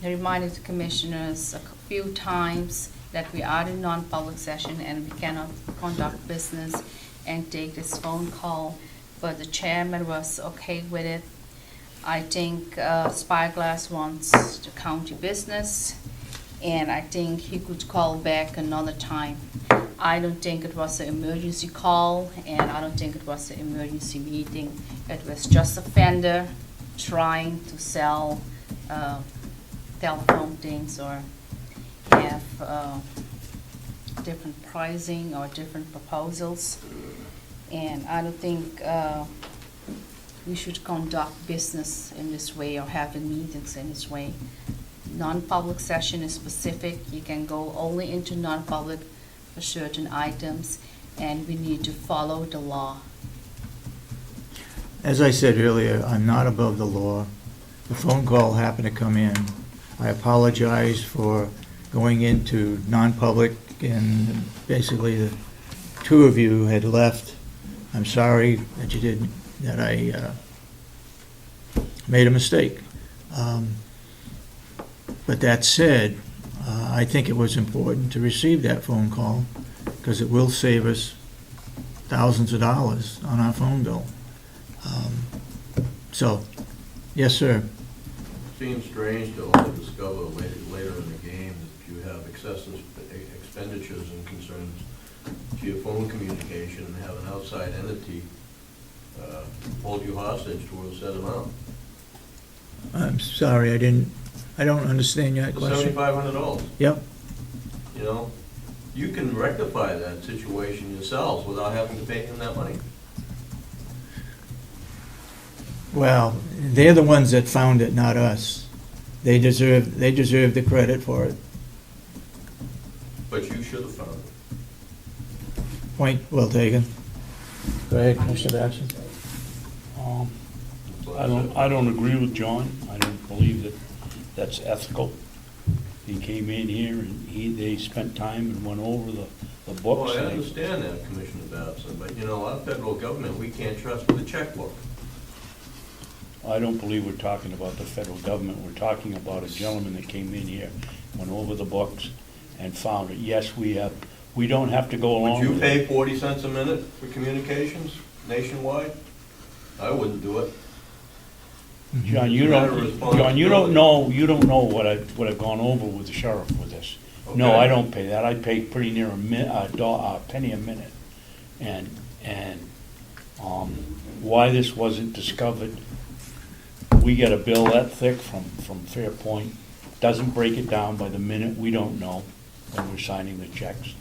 reminded the commissioners a few times that we are in non-public session and we cannot conduct business and take this phone call, but the chairman was okay with it. I think Spy Glass wants the county business, and I think he could call back another time. I don't think it was an emergency call, and I don't think it was an emergency meeting. It was just a vendor trying to sell telephone things or have different pricing or different proposals. And I don't think we should conduct business in this way or having meetings in this way. Non-public session is specific. You can go only into non-public for certain items, and we need to follow the law. As I said earlier, I'm not above the law. The phone call happened to come in. I apologize for going into non-public, and basically the two of you had left. I'm sorry that you didn't, that I made a mistake. But that said, I think it was important to receive that phone call, because it will save us thousands of dollars on our phone bill. So, yes, sir. Seems strange to only discover later in the game that you have excessive expenditures and concerns to your phone communication and have an outside entity hold you hostage to a set amount. I'm sorry, I don't understand your question. $7,500. Yep. You know, you can rectify that situation yourselves without having to pay him that money. Well, they're the ones that found it, not us. They deserve the credit for it. But you should have found it. Point well taken. Go ahead, Commissioner Babson. I don't agree with John. I don't believe that that's ethical. He came in here and they spent time and went over the books. Well, I understand that, Commissioner Babson, but you know, our federal government, we can't trust with a checkbook. I don't believe we're talking about the federal government. We're talking about a gentleman that came in here, went over the books and found it. Yes, we don't have to go along Would you with pay it. 40 cents a minute for communications nationwide? I wouldn't do it. John, you It's a matter don't of responsibility. know what I've gone over with the sheriff with this. No, Okay? I don't pay that. I pay pretty near a penny a minute. And why this wasn't discovered, we get a bill that thick from Fairpoint, doesn't break it down by the minute, we don't know when we're signing the checks.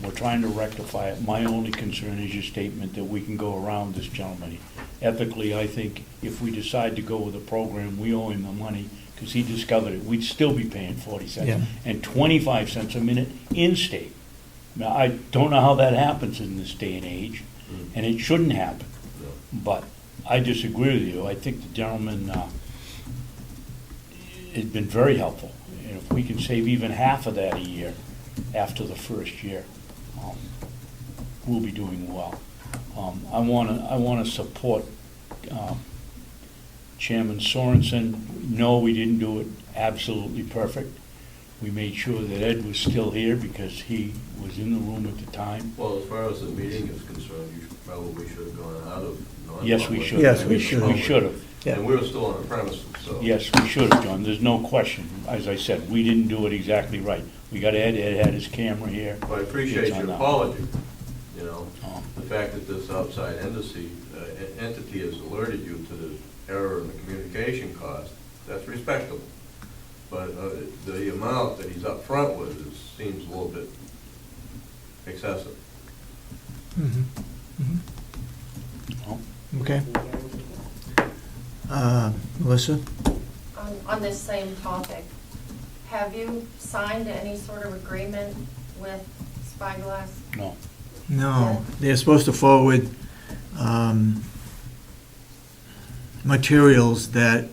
We're trying to rectify it. My only concern is your statement that we can go around this gentleman. Ethically, I think if we decide to go with a program, we owe him the money because he discovered it. We'd still be paying 40 cents Yeah. and 25 cents a minute in-state. Now, I don't know how that happens in this day and age, and it shouldn't happen. No. But I disagree with you. I think the gentleman has been very helpful. And if we can save even half of that a year after the first year, we'll be doing well. I want to support Chairman Sorensen. No, we didn't do it absolutely perfect. We made sure that Ed was still here because he was in the room at the time. Well, as far as the meeting is concerned, you probably should have gone out of non-public. Yes, we should. Yes, we should. We should have. Yeah. And we were still on the premises, so. Yes, we should have, John. There's no question. As I said, we didn't do it exactly right. We got Ed. Ed had his camera here. But I appreciate It's on your that. apology, you know. The fact that this outside entity has alerted you to the error in the communication cost, that's respectable. But the amount that he's up front with seems a little bit excessive. Mhm. Mhm. Oh, Okay. Melissa? On this same topic, have you signed any sort of agreement with Spy Glass? no. No, they're supposed to forward materials that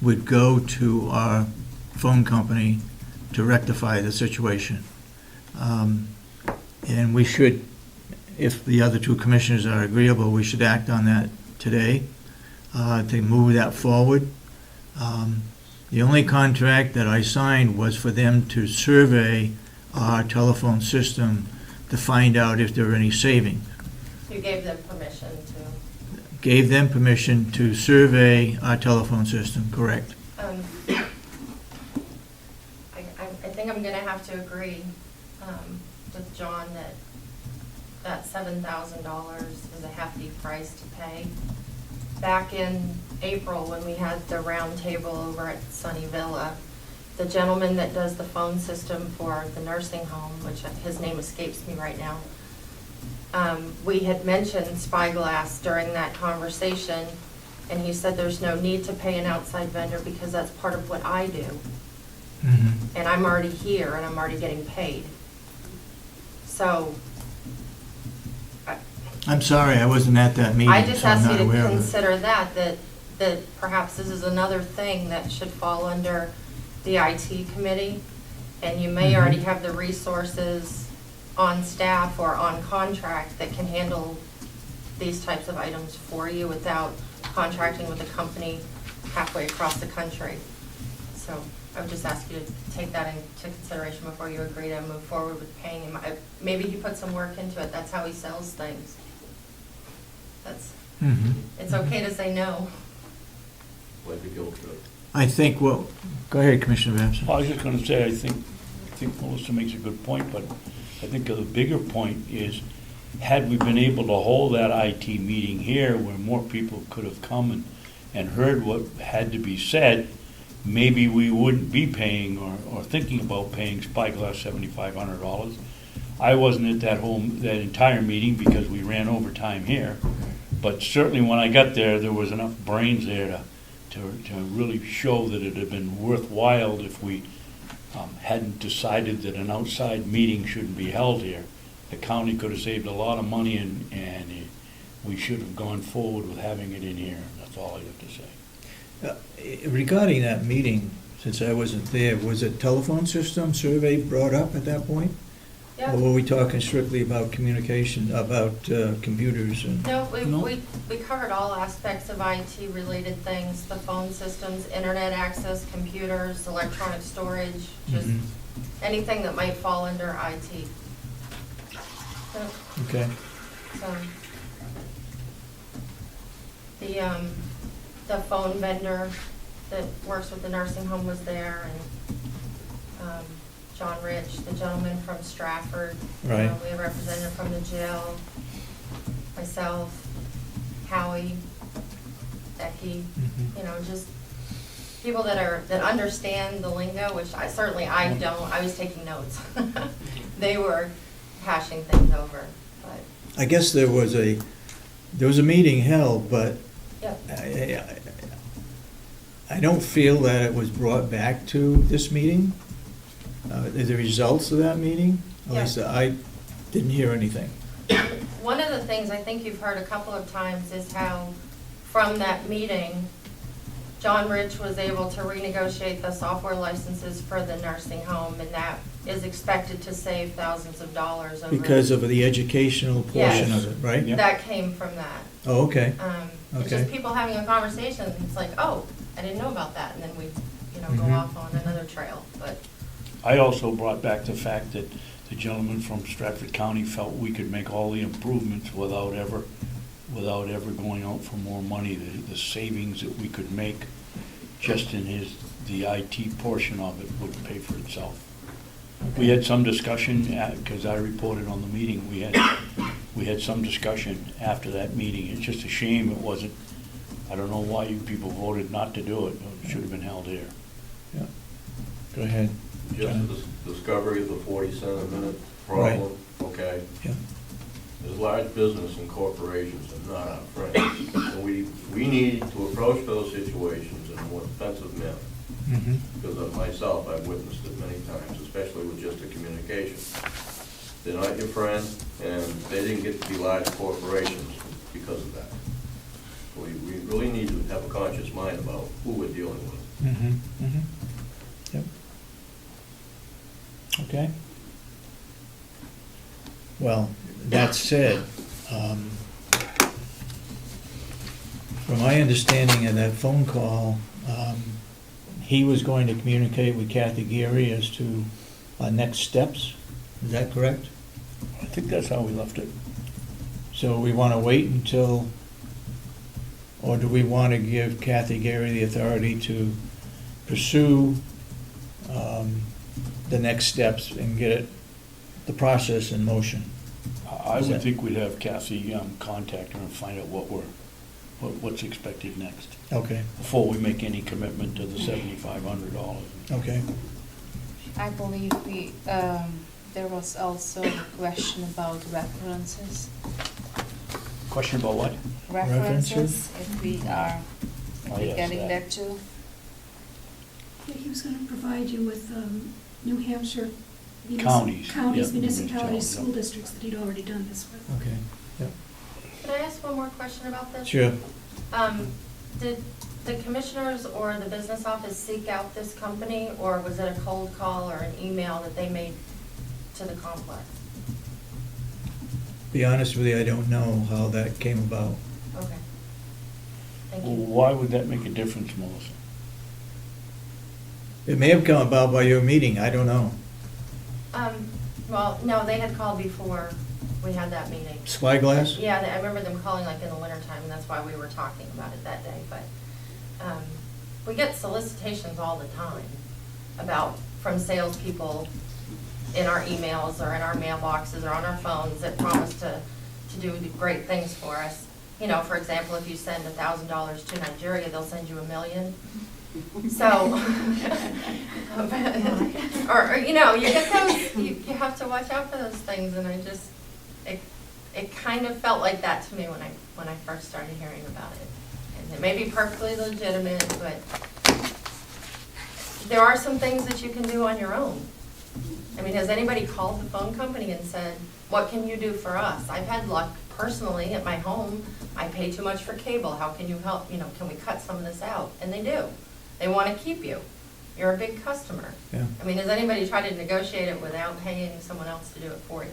would go to our phone company to rectify the situation. And we should, if the other two commissioners are agreeable, we should act on that today to move that forward. The only contract that I signed was for them to survey our telephone system to find out if there are any savings. You gave them permission to, Gave them permission to survey our telephone system, correct? I think I'm gonna have to agree with John that $7,000 is a hefty price to pay. Back in April, when we had the roundtable over at Sunny Villa, the gentleman that does the phone system for the nursing home, which his name escapes me right now, we had mentioned Spyglass during that conversation, and he said there's no need to pay an outside vendor because that's part of what I do. And I'm already here and I'm already getting paid. So, I'm sorry, I wasn't at that meeting, I just so I'm ask you not to aware of it. consider that perhaps this is another thing that should fall under the IT committee, and you may Mhm. already have the resources on staff or on contract that can handle these types of items for you without contracting with a company halfway across the country. So I would just ask you to take that into consideration before you agree to move forward with paying him. Maybe he put some work into it, that's how he sells things. Mhm. It's okay to say no. Like the guilt trip. I think, well, go ahead, Commissioner Babson. Well, I was just gonna say, I think Melissa makes a good point, but I think the bigger point is, had we been able to hold that IT meeting here where more people could have come and heard what had to be said, maybe we wouldn't be paying or thinking about paying Spyglass $7,500. I wasn't at that entire meeting because we ran overtime here, but certainly when I got there, there was enough brains there to really show that it had been worthwhile if we hadn't decided that an outside meeting shouldn't be held here. The county could have saved a lot of money and we should have gone forward with having it in here. That's all I have to say. Regarding that meeting, since I wasn't there, was a telephone system survey brought up at that point? Yeah. Or were we talking strictly about communication, about computers and? No, No. we covered all aspects of IT-related things, the phone systems, internet access, computers, electronic storage, just Mhm. anything that might fall under IT. So, Okay. the phone vendor that works with the nursing home was there, and John Rich, the gentleman from Stratford. Right. We have a representative from the jail, myself, Howie, Becky, Mhm. you know, just people that understand the lingo, which I don't. I was taking notes. They were hashing things over, but, I guess there was a meeting held, but yeah. I don't feel that it was brought back to this meeting, the results of that meeting. At Yeah. least I didn't hear anything. One of the things I think you've heard a couple of times is how, from that meeting, John Rich was able to renegotiate the software licenses for the nursing home, and that is expected to save thousands of dollars over. Because of the educational portion Yes. of it, right? That came from that. Oh, okay. It's Okay. just people having a conversation, it's like, oh, I didn't know about that, and then we, go Mhm. off on another trail, but, I also brought back the fact that the gentleman from Stratford County felt we could make all the improvements without ever going out for more money. The savings that we could make just in the IT portion of it would pay for itself. We had some discussion, because I reported on the meeting, we had some discussion after that meeting. It's just a shame it wasn't, I don't know why you people voted not to do it. It should have been held here. Yeah. Go ahead. Just the discovery of the 40 cent a minute problem, okay? Yeah. There's large business and corporations are not our friends. And we need to approach those situations in a more defensive manner. Mm-hmm. Because of myself, I've witnessed it many times, especially with just the communication. They're not your friend, and they didn't get to be large corporations because of that. We really need to have a conscious mind about who we're dealing with. Mm-hmm. Mm-hmm. Yep. Okay. Well, that said, from my understanding of that phone call, he was going to communicate with Kathy Geary as to next steps. Is that correct? I think that's how we left it. So we want to wait until, or do we want to give Kathy Geary the authority to pursue the next steps and get the process in motion? I would think we'd have Kathy contact her and find out what's expected next, Okay, before we make any commitment to the $7,500. okay. I believe there was also a question about references. Question about what? References, if we are Oh, yes, getting that. that too. Yeah, he was gonna provide you with New Hampshire Counties, counties, yeah, municipalities, municipalities, school yeah. districts that he'd already done this with. Okay, yep. can I ask one more question about this? Sure. Did the commissioners or the business office seek out this company, or was it a cold call or an email that they made to the complex? Be honest with you, I don't know how that came about. Okay. Thank Well, you. why would that make a difference, Melissa? It may have come about by your meeting, I don't know. Well, no, they had called before we had that meeting. Spyglass? Yeah, I remember them calling like in the wintertime, and that's why we were talking about it that day, but, we get solicitations all the time from salespeople in our emails or in our mailboxes or on our phones that promise to do great things for us. You know, for example, if you send $1,000 to Nigeria, they'll send you $1 million. So, or, you get those, you have to watch out for those things, and it kind of felt like that to me when I first started hearing about it. And it may be perfectly legitimate, but there are some things that you can do on your own. I mean, has anybody called the phone company and said, what can you do for us? I've had luck personally at my home. I pay too much for cable. How can you help? Can we cut some of this out? And they do. They want to keep you. You're a big customer. Yeah. I mean, has anybody tried to negotiate it without paying someone else to do it for you?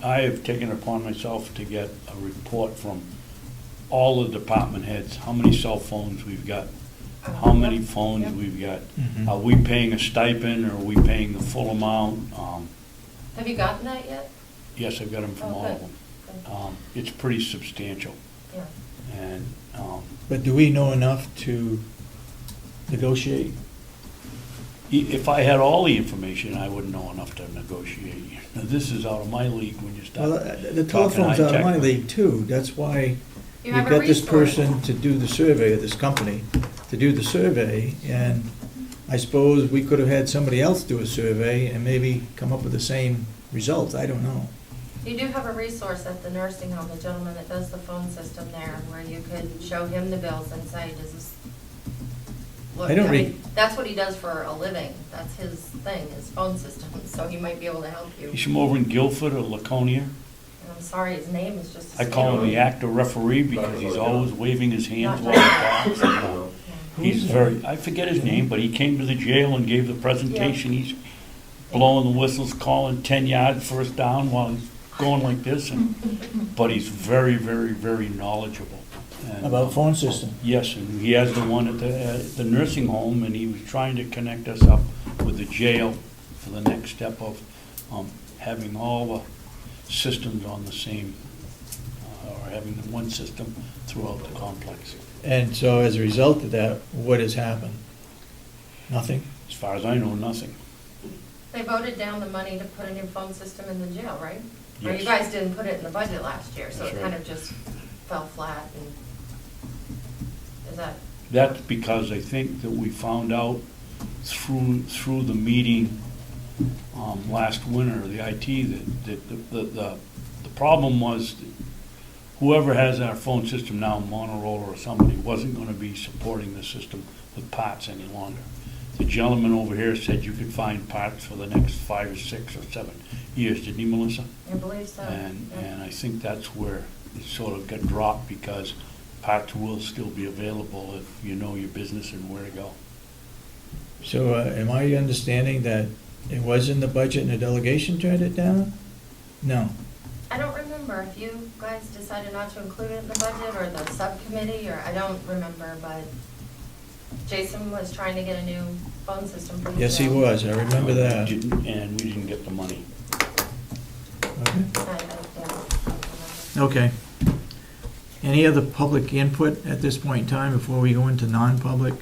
I have taken it upon myself to get a report from all the department heads, how many cell phones we've got, how many phones we've got. Mhm. Are we paying a stipend, or are we paying the full amount? Have you gotten that yet? Yes, I've got them from Oh, all of good. them. It's pretty substantial, Yeah. and But do we know enough to negotiate? If I had all the information, I wouldn't know enough to negotiate. Now, this is out of my league when you Well, start. the telephone's out of my league too. That's why You we've have a got this resource. person to do the survey, or this company, to do the survey, and I suppose we could have had somebody else do a survey and maybe come up with the same results. I don't know. You do have a resource at the nursing home, the gentleman that does the phone system there, where you could show him the bills and say, does this look, I don't mean, read- that's what he does for a living. That's his thing, his phone system, so he might be able to help you. He's from over in Guilford or Laconia. And I'm sorry, his name is just. I call him the actor referee because he's always waving his hands while he talks. He's very, I forget his name, but he came to the jail and gave the presentation. He's blowing the whistles, calling 10 yards first down while he's going like this. But he's very, very, very knowledgeable. And, About phone system. yes, and he has the one at the nursing home, and he was trying to connect us up with the jail for the next step of having all the systems on the same, or having the one system throughout the complex. And so as a result of that, what has happened? Nothing? As far as I know, nothing. They voted down the money to put a new phone system in the jail, right? Or Yes. you guys didn't put it in the budget last year, so That's it right. kind of just fell flat and, is that, That's because I think that we found out through the meeting last winter, the IT, that the problem was that whoever has our phone system now, Motorola or somebody, wasn't gonna be supporting the system with parts any longer. The gentleman over here said you could find parts for the next 5 or 6 or 7 years, didn't he, Melissa? I believe so. And Yeah. I think that's where it sort of got dropped, because parts will still be available if you know your business and where to go. So am I understanding that it was in the budget and the delegation turned it down? No. I don't remember if you guys decided not to include it in the budget or the subcommittee, or I don't remember, but Jason was trying to get a new phone system for the Yes, he jail. was. I remember that. And we didn't get the money. Okay. Yeah. Okay. Any other public input at this point in time before we go into non-public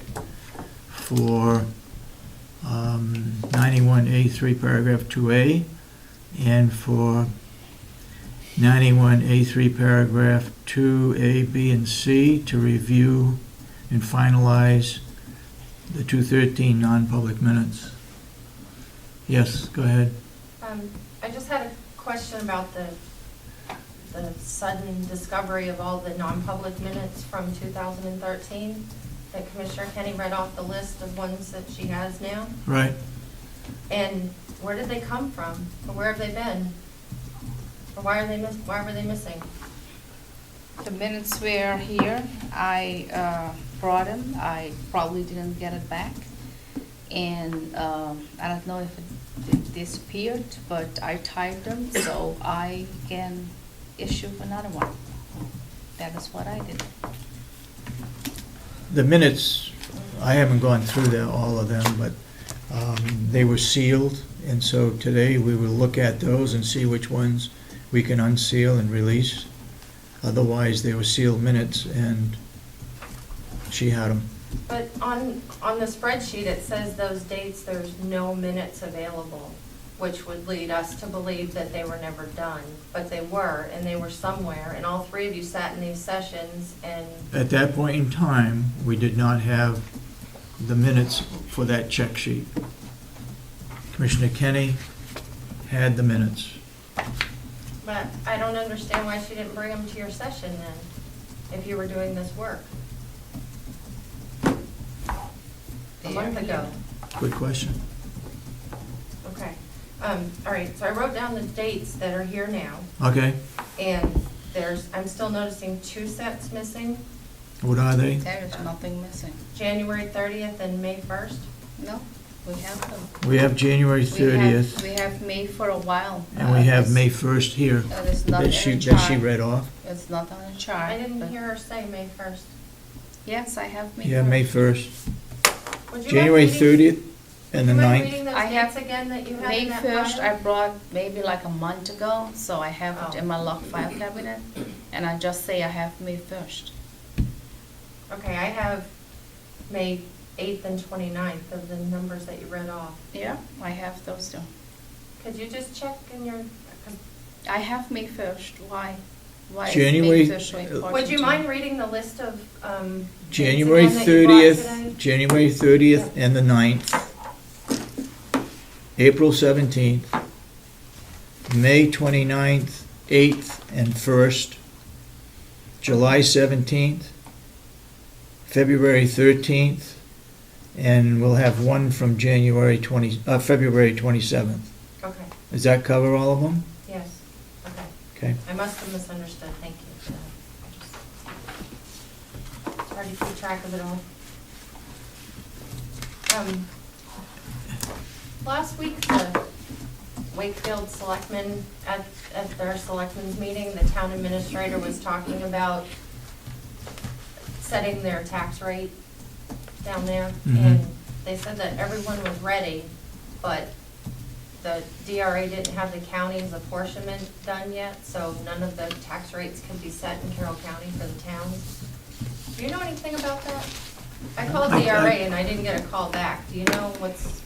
for 91A3 paragraph 2A and for 91A3 paragraph 2A, B, and C to review and finalize the 213 non-public minutes? Yes, go ahead. I just had a question about the sudden discovery of all the non-public minutes from 2013, that Commissioner Kenney read off the list of ones that she has now. Right. And where did they come from? Or where have they been? Or why were they missing? The minutes were here. I brought them. I probably didn't get it back. And I don't know if it disappeared, but I typed them, so I can issue another one. That is what I did. The minutes, I haven't gone through all of them, but they were sealed, and so today we will look at those and see which ones we can unseal and release. Otherwise, they were sealed minutes, and she had them. But on the spreadsheet, it says those dates, there's no minutes available, which would lead us to believe that they were never done. But they were, and they were somewhere, and all three of you sat in these sessions, and At that point in time, we did not have the minutes for that check sheet. Commissioner Kenney had the minutes. but I don't understand why she didn't bring them to your session then, if you were doing this work a month ago. Good question. Okay. All right, so I wrote down the dates that are here now, Okay, and I'm still noticing 2 sets missing, what are they? There is nothing missing. January 30th and May 1st. No, we have them. We have January We 30th, have May for a while. and we have It's- May 1st here, It's not in that the she chart. read off. It's not on the chart. I didn't but- hear her say May 1st. Yes, I have May. Yeah, May 1st. Would you mind January reading- 30th and the Would you mind 9th. reading those I have dates again that you had May in that 1st, I file? brought maybe like a month ago, so I have it Oh. in my lock file cabinet, and I just say I have May 1st. Okay, I have May 8th and 29th of the numbers that you read off. Yeah, I have those too. Could you just check in your, 'cause I have May 1st. Why? Why is January- May 1st so important? would you to mind me? reading the list of January dates again that you brought 30th, today? January 30th and the 9th, April 17th, May 29th, 8th and 1st, July 17th, February 13th, and we'll have one from February 27th. Okay, Does that cover all of them? yes, okay. Okay. I must have misunderstood, thank you for that. It's hard to keep track of it all. Last week, the Wakefield Selectmen, at their Selectmen's meeting, the town administrator was talking about setting their tax rate down there. Mhm. And they said that everyone was ready, but the DRA didn't have the county's apportionment done yet, so none of the tax rates could be set in Carroll County for the towns. Do you know anything about that? I called DRA and I didn't get a call back. Do you know what's?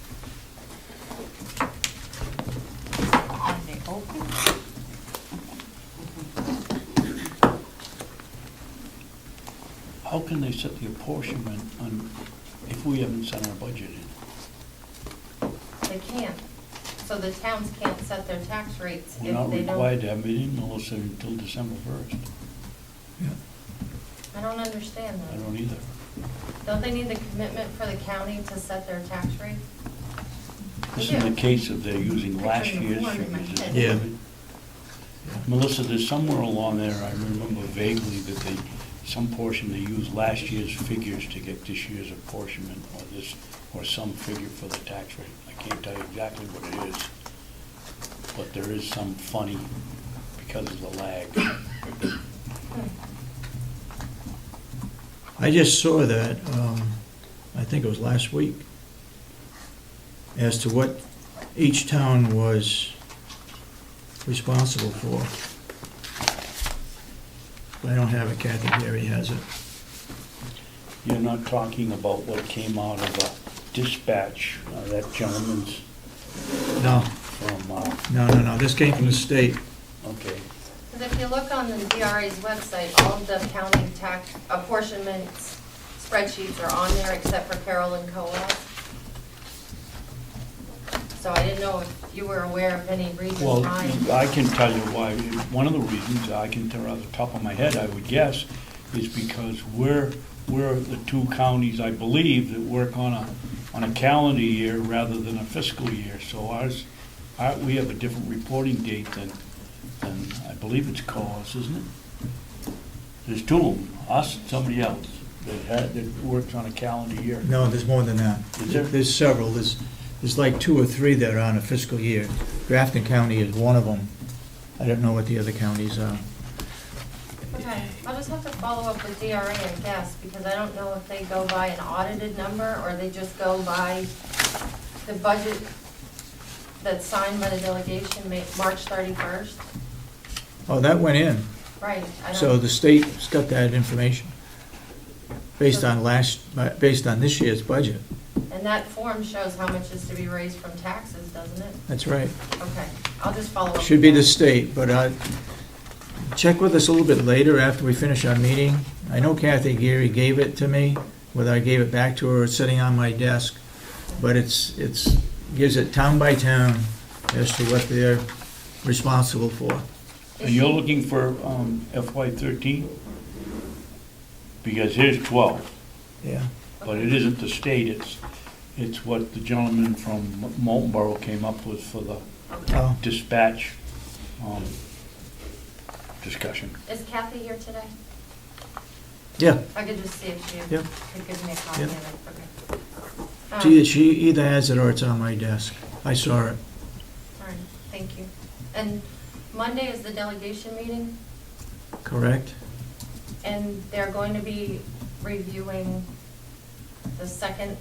Are they open? How can they set the apportionment on, if we haven't set our budget in? They can't. So the towns can't set their tax rates We're if not they required don't. to have a meeting, Melissa, until December 1st. I don't understand I that. don't either. Don't they need the commitment for the county to set their tax rate? This They is do. the case of they're using last Picturing the year's form in my figures. head. Yeah. Melissa, there's somewhere along there, I remember vaguely that some portion they use last year's figures to get this year's apportionment, or some figure for the tax rate. I can't tell you exactly what it is, but there is some funny because of the lag. I just saw that, I think it was last week, as to what each town was responsible for. I don't have it, Kathy Gary has it. You're not talking about what came out of a dispatch, that gentleman's No, from, no, this came from the state. okay. Because if you look on the DRA's website, all of the county tax apportionment spreadsheets are on there except for Carroll and Co-op. So I didn't know if you were aware of any reason Well, why. I can tell you why. One of the reasons I can tell off the top of my head, I would guess, is because we're the two counties, I believe, that work on a calendar year rather than a fiscal year. So we have a different reporting date than I believe it's COS, isn't it? There's two of them, us and somebody else, that works on a calendar year. No, there's more than that. Is there? There's several, there's like 2 or 3 that are on a fiscal year. Grafton County is one of them. I don't know what the other counties are. Okay, I'll just have to follow up with DRA, I guess, because I don't know if they go by an audited number or they just go by the budget that's signed by the delegation March 31st. Oh, that went in. Right. So the state's got that information based on this year's budget. And that form shows how much is to be raised from taxes, doesn't it? That's right. Okay, I'll just follow up. Should be with the that. state, but check with us a little bit later after we finish our meeting. I know Kathy Geary gave it to me, whether I gave it back to her or it's sitting on my desk, but gives it town by town as to what they're responsible for. And you're looking for FY13? Because here's 12, Yeah. but it isn't the state, it's what the gentleman from Molten Borough came up with for the Oh, dispatch discussion. Is Kathy here today? yeah. I could just see if she Yep. could give me a copy Yep. of it. Okay. She either has it or it's on my desk. I saw it. All right, thank you. And Monday is the delegation meeting, Correct? and they're going to be reviewing the second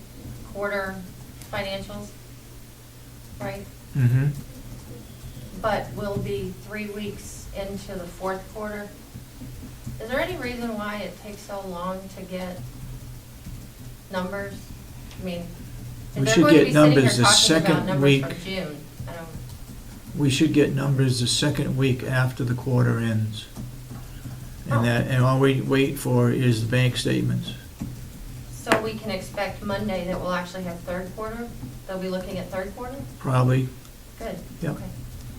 quarter financials, right? Mm-hmm. But we'll be 3 weeks into the fourth quarter. Is there any reason why it takes so long to get numbers? I mean, We if they're should going to get be sitting here numbers the talking about second numbers week. from June, I don't, We should get numbers the second week after the quarter ends. Oh. And all we wait for is the bank statements. so we can expect Monday that we'll actually have third quarter? They'll be looking at third quarter? Probably, Good, Yep. okay.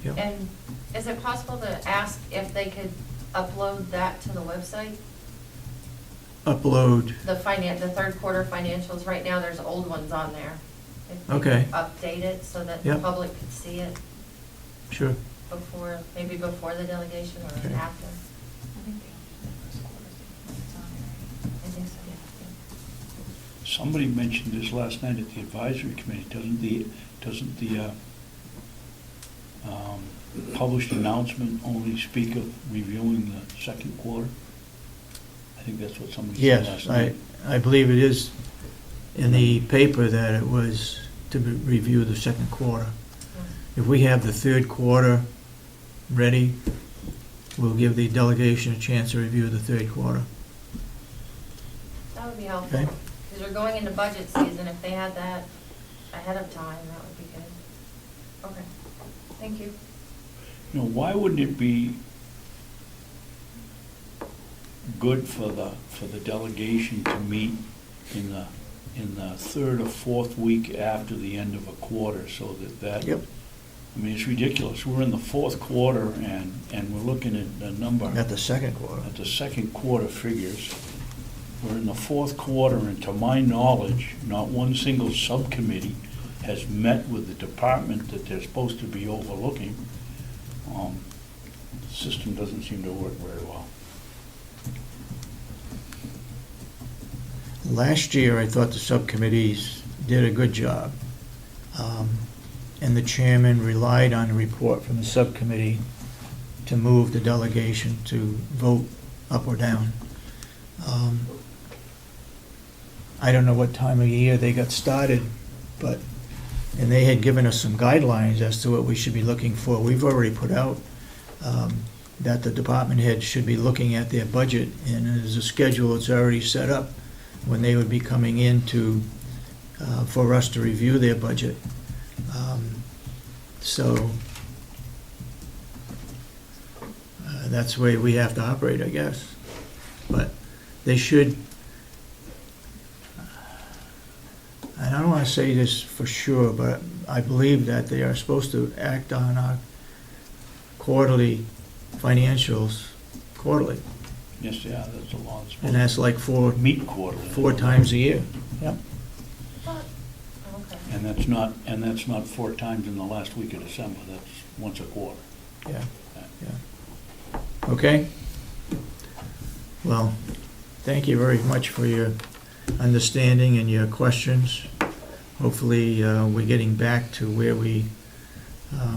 Yep. And is it possible to ask if they could upload that to the website? upload. The third quarter financials, right now, there's old ones on there. If they Okay. could update it so that the Yep. public could see it Sure. before, maybe before the delegation or Okay. after. I think they have the first quarter statements on there, right? I think so, yeah. Somebody mentioned this last night at the advisory committee, doesn't the published announcement only speak of reviewing the second quarter? I think that's what somebody said last Yes, night. I believe it is in the paper that it was to review the second quarter. If we have the third quarter ready, we'll give the delegation a chance to review the third quarter. That would be helpful. Okay. Because we're going into budget season, if they had that ahead of time, that would be good. Okay, thank you. You know, why wouldn't it be good for the delegation to meet in the third or fourth week after the end of a quarter, so that Yep. I mean, it's ridiculous. We're in the fourth quarter and we're looking at the number. At the second quarter. At the second quarter figures. We're in the fourth quarter, and to my knowledge, not one single subcommittee has met with the department that they're supposed to be overlooking. The system doesn't seem to work very well. Last year, I thought the subcommittees did a good job. And the chairman relied on a report from the subcommittee to move the delegation to vote up or down. I don't know what time of year they got started, and they had given us some guidelines as to what we should be looking for. We've already put out that the department head should be looking at their budget, and there's a schedule that's already set up when they would be coming in for us to review their budget. So that's the way we have to operate, I guess. But they should, and I don't want to say this for sure, but I believe that they are supposed to act on our quarterly financials quarterly. Yes, yeah, that's a lot. And that's like four Meet quarterly. times a year. Yep. Okay. And that's not 4 times in the last week of December, that's once a quarter. Yeah, yeah. Okay? Well, thank you very much for your understanding and your questions. Hopefully, we're getting back to where we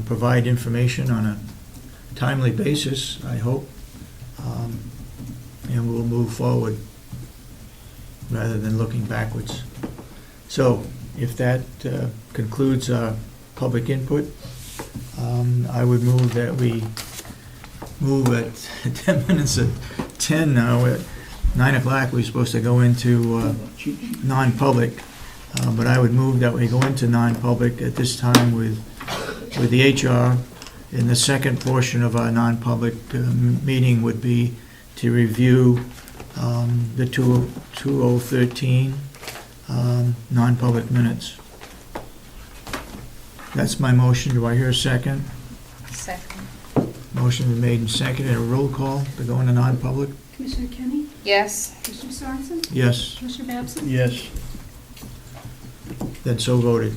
provide information on a timely basis, I hope. And we'll move forward rather than looking backwards. So, if that concludes our public input, I would move that we move at 10 minutes at 10 now. At 9 o'clock, we're supposed to go into non-public. But I would move that we go into non-public at this time with the HR. And the second portion of our non-public meeting would be to review the 2013 non-public minutes. That's my motion. Do I hear a second? Second. Motion been made and seconded. A roll call to go into non-public? Commissioner Kenney? Yes. Commissioner Sorensen? Yes. Commissioner Babson? Yes. Then so voted.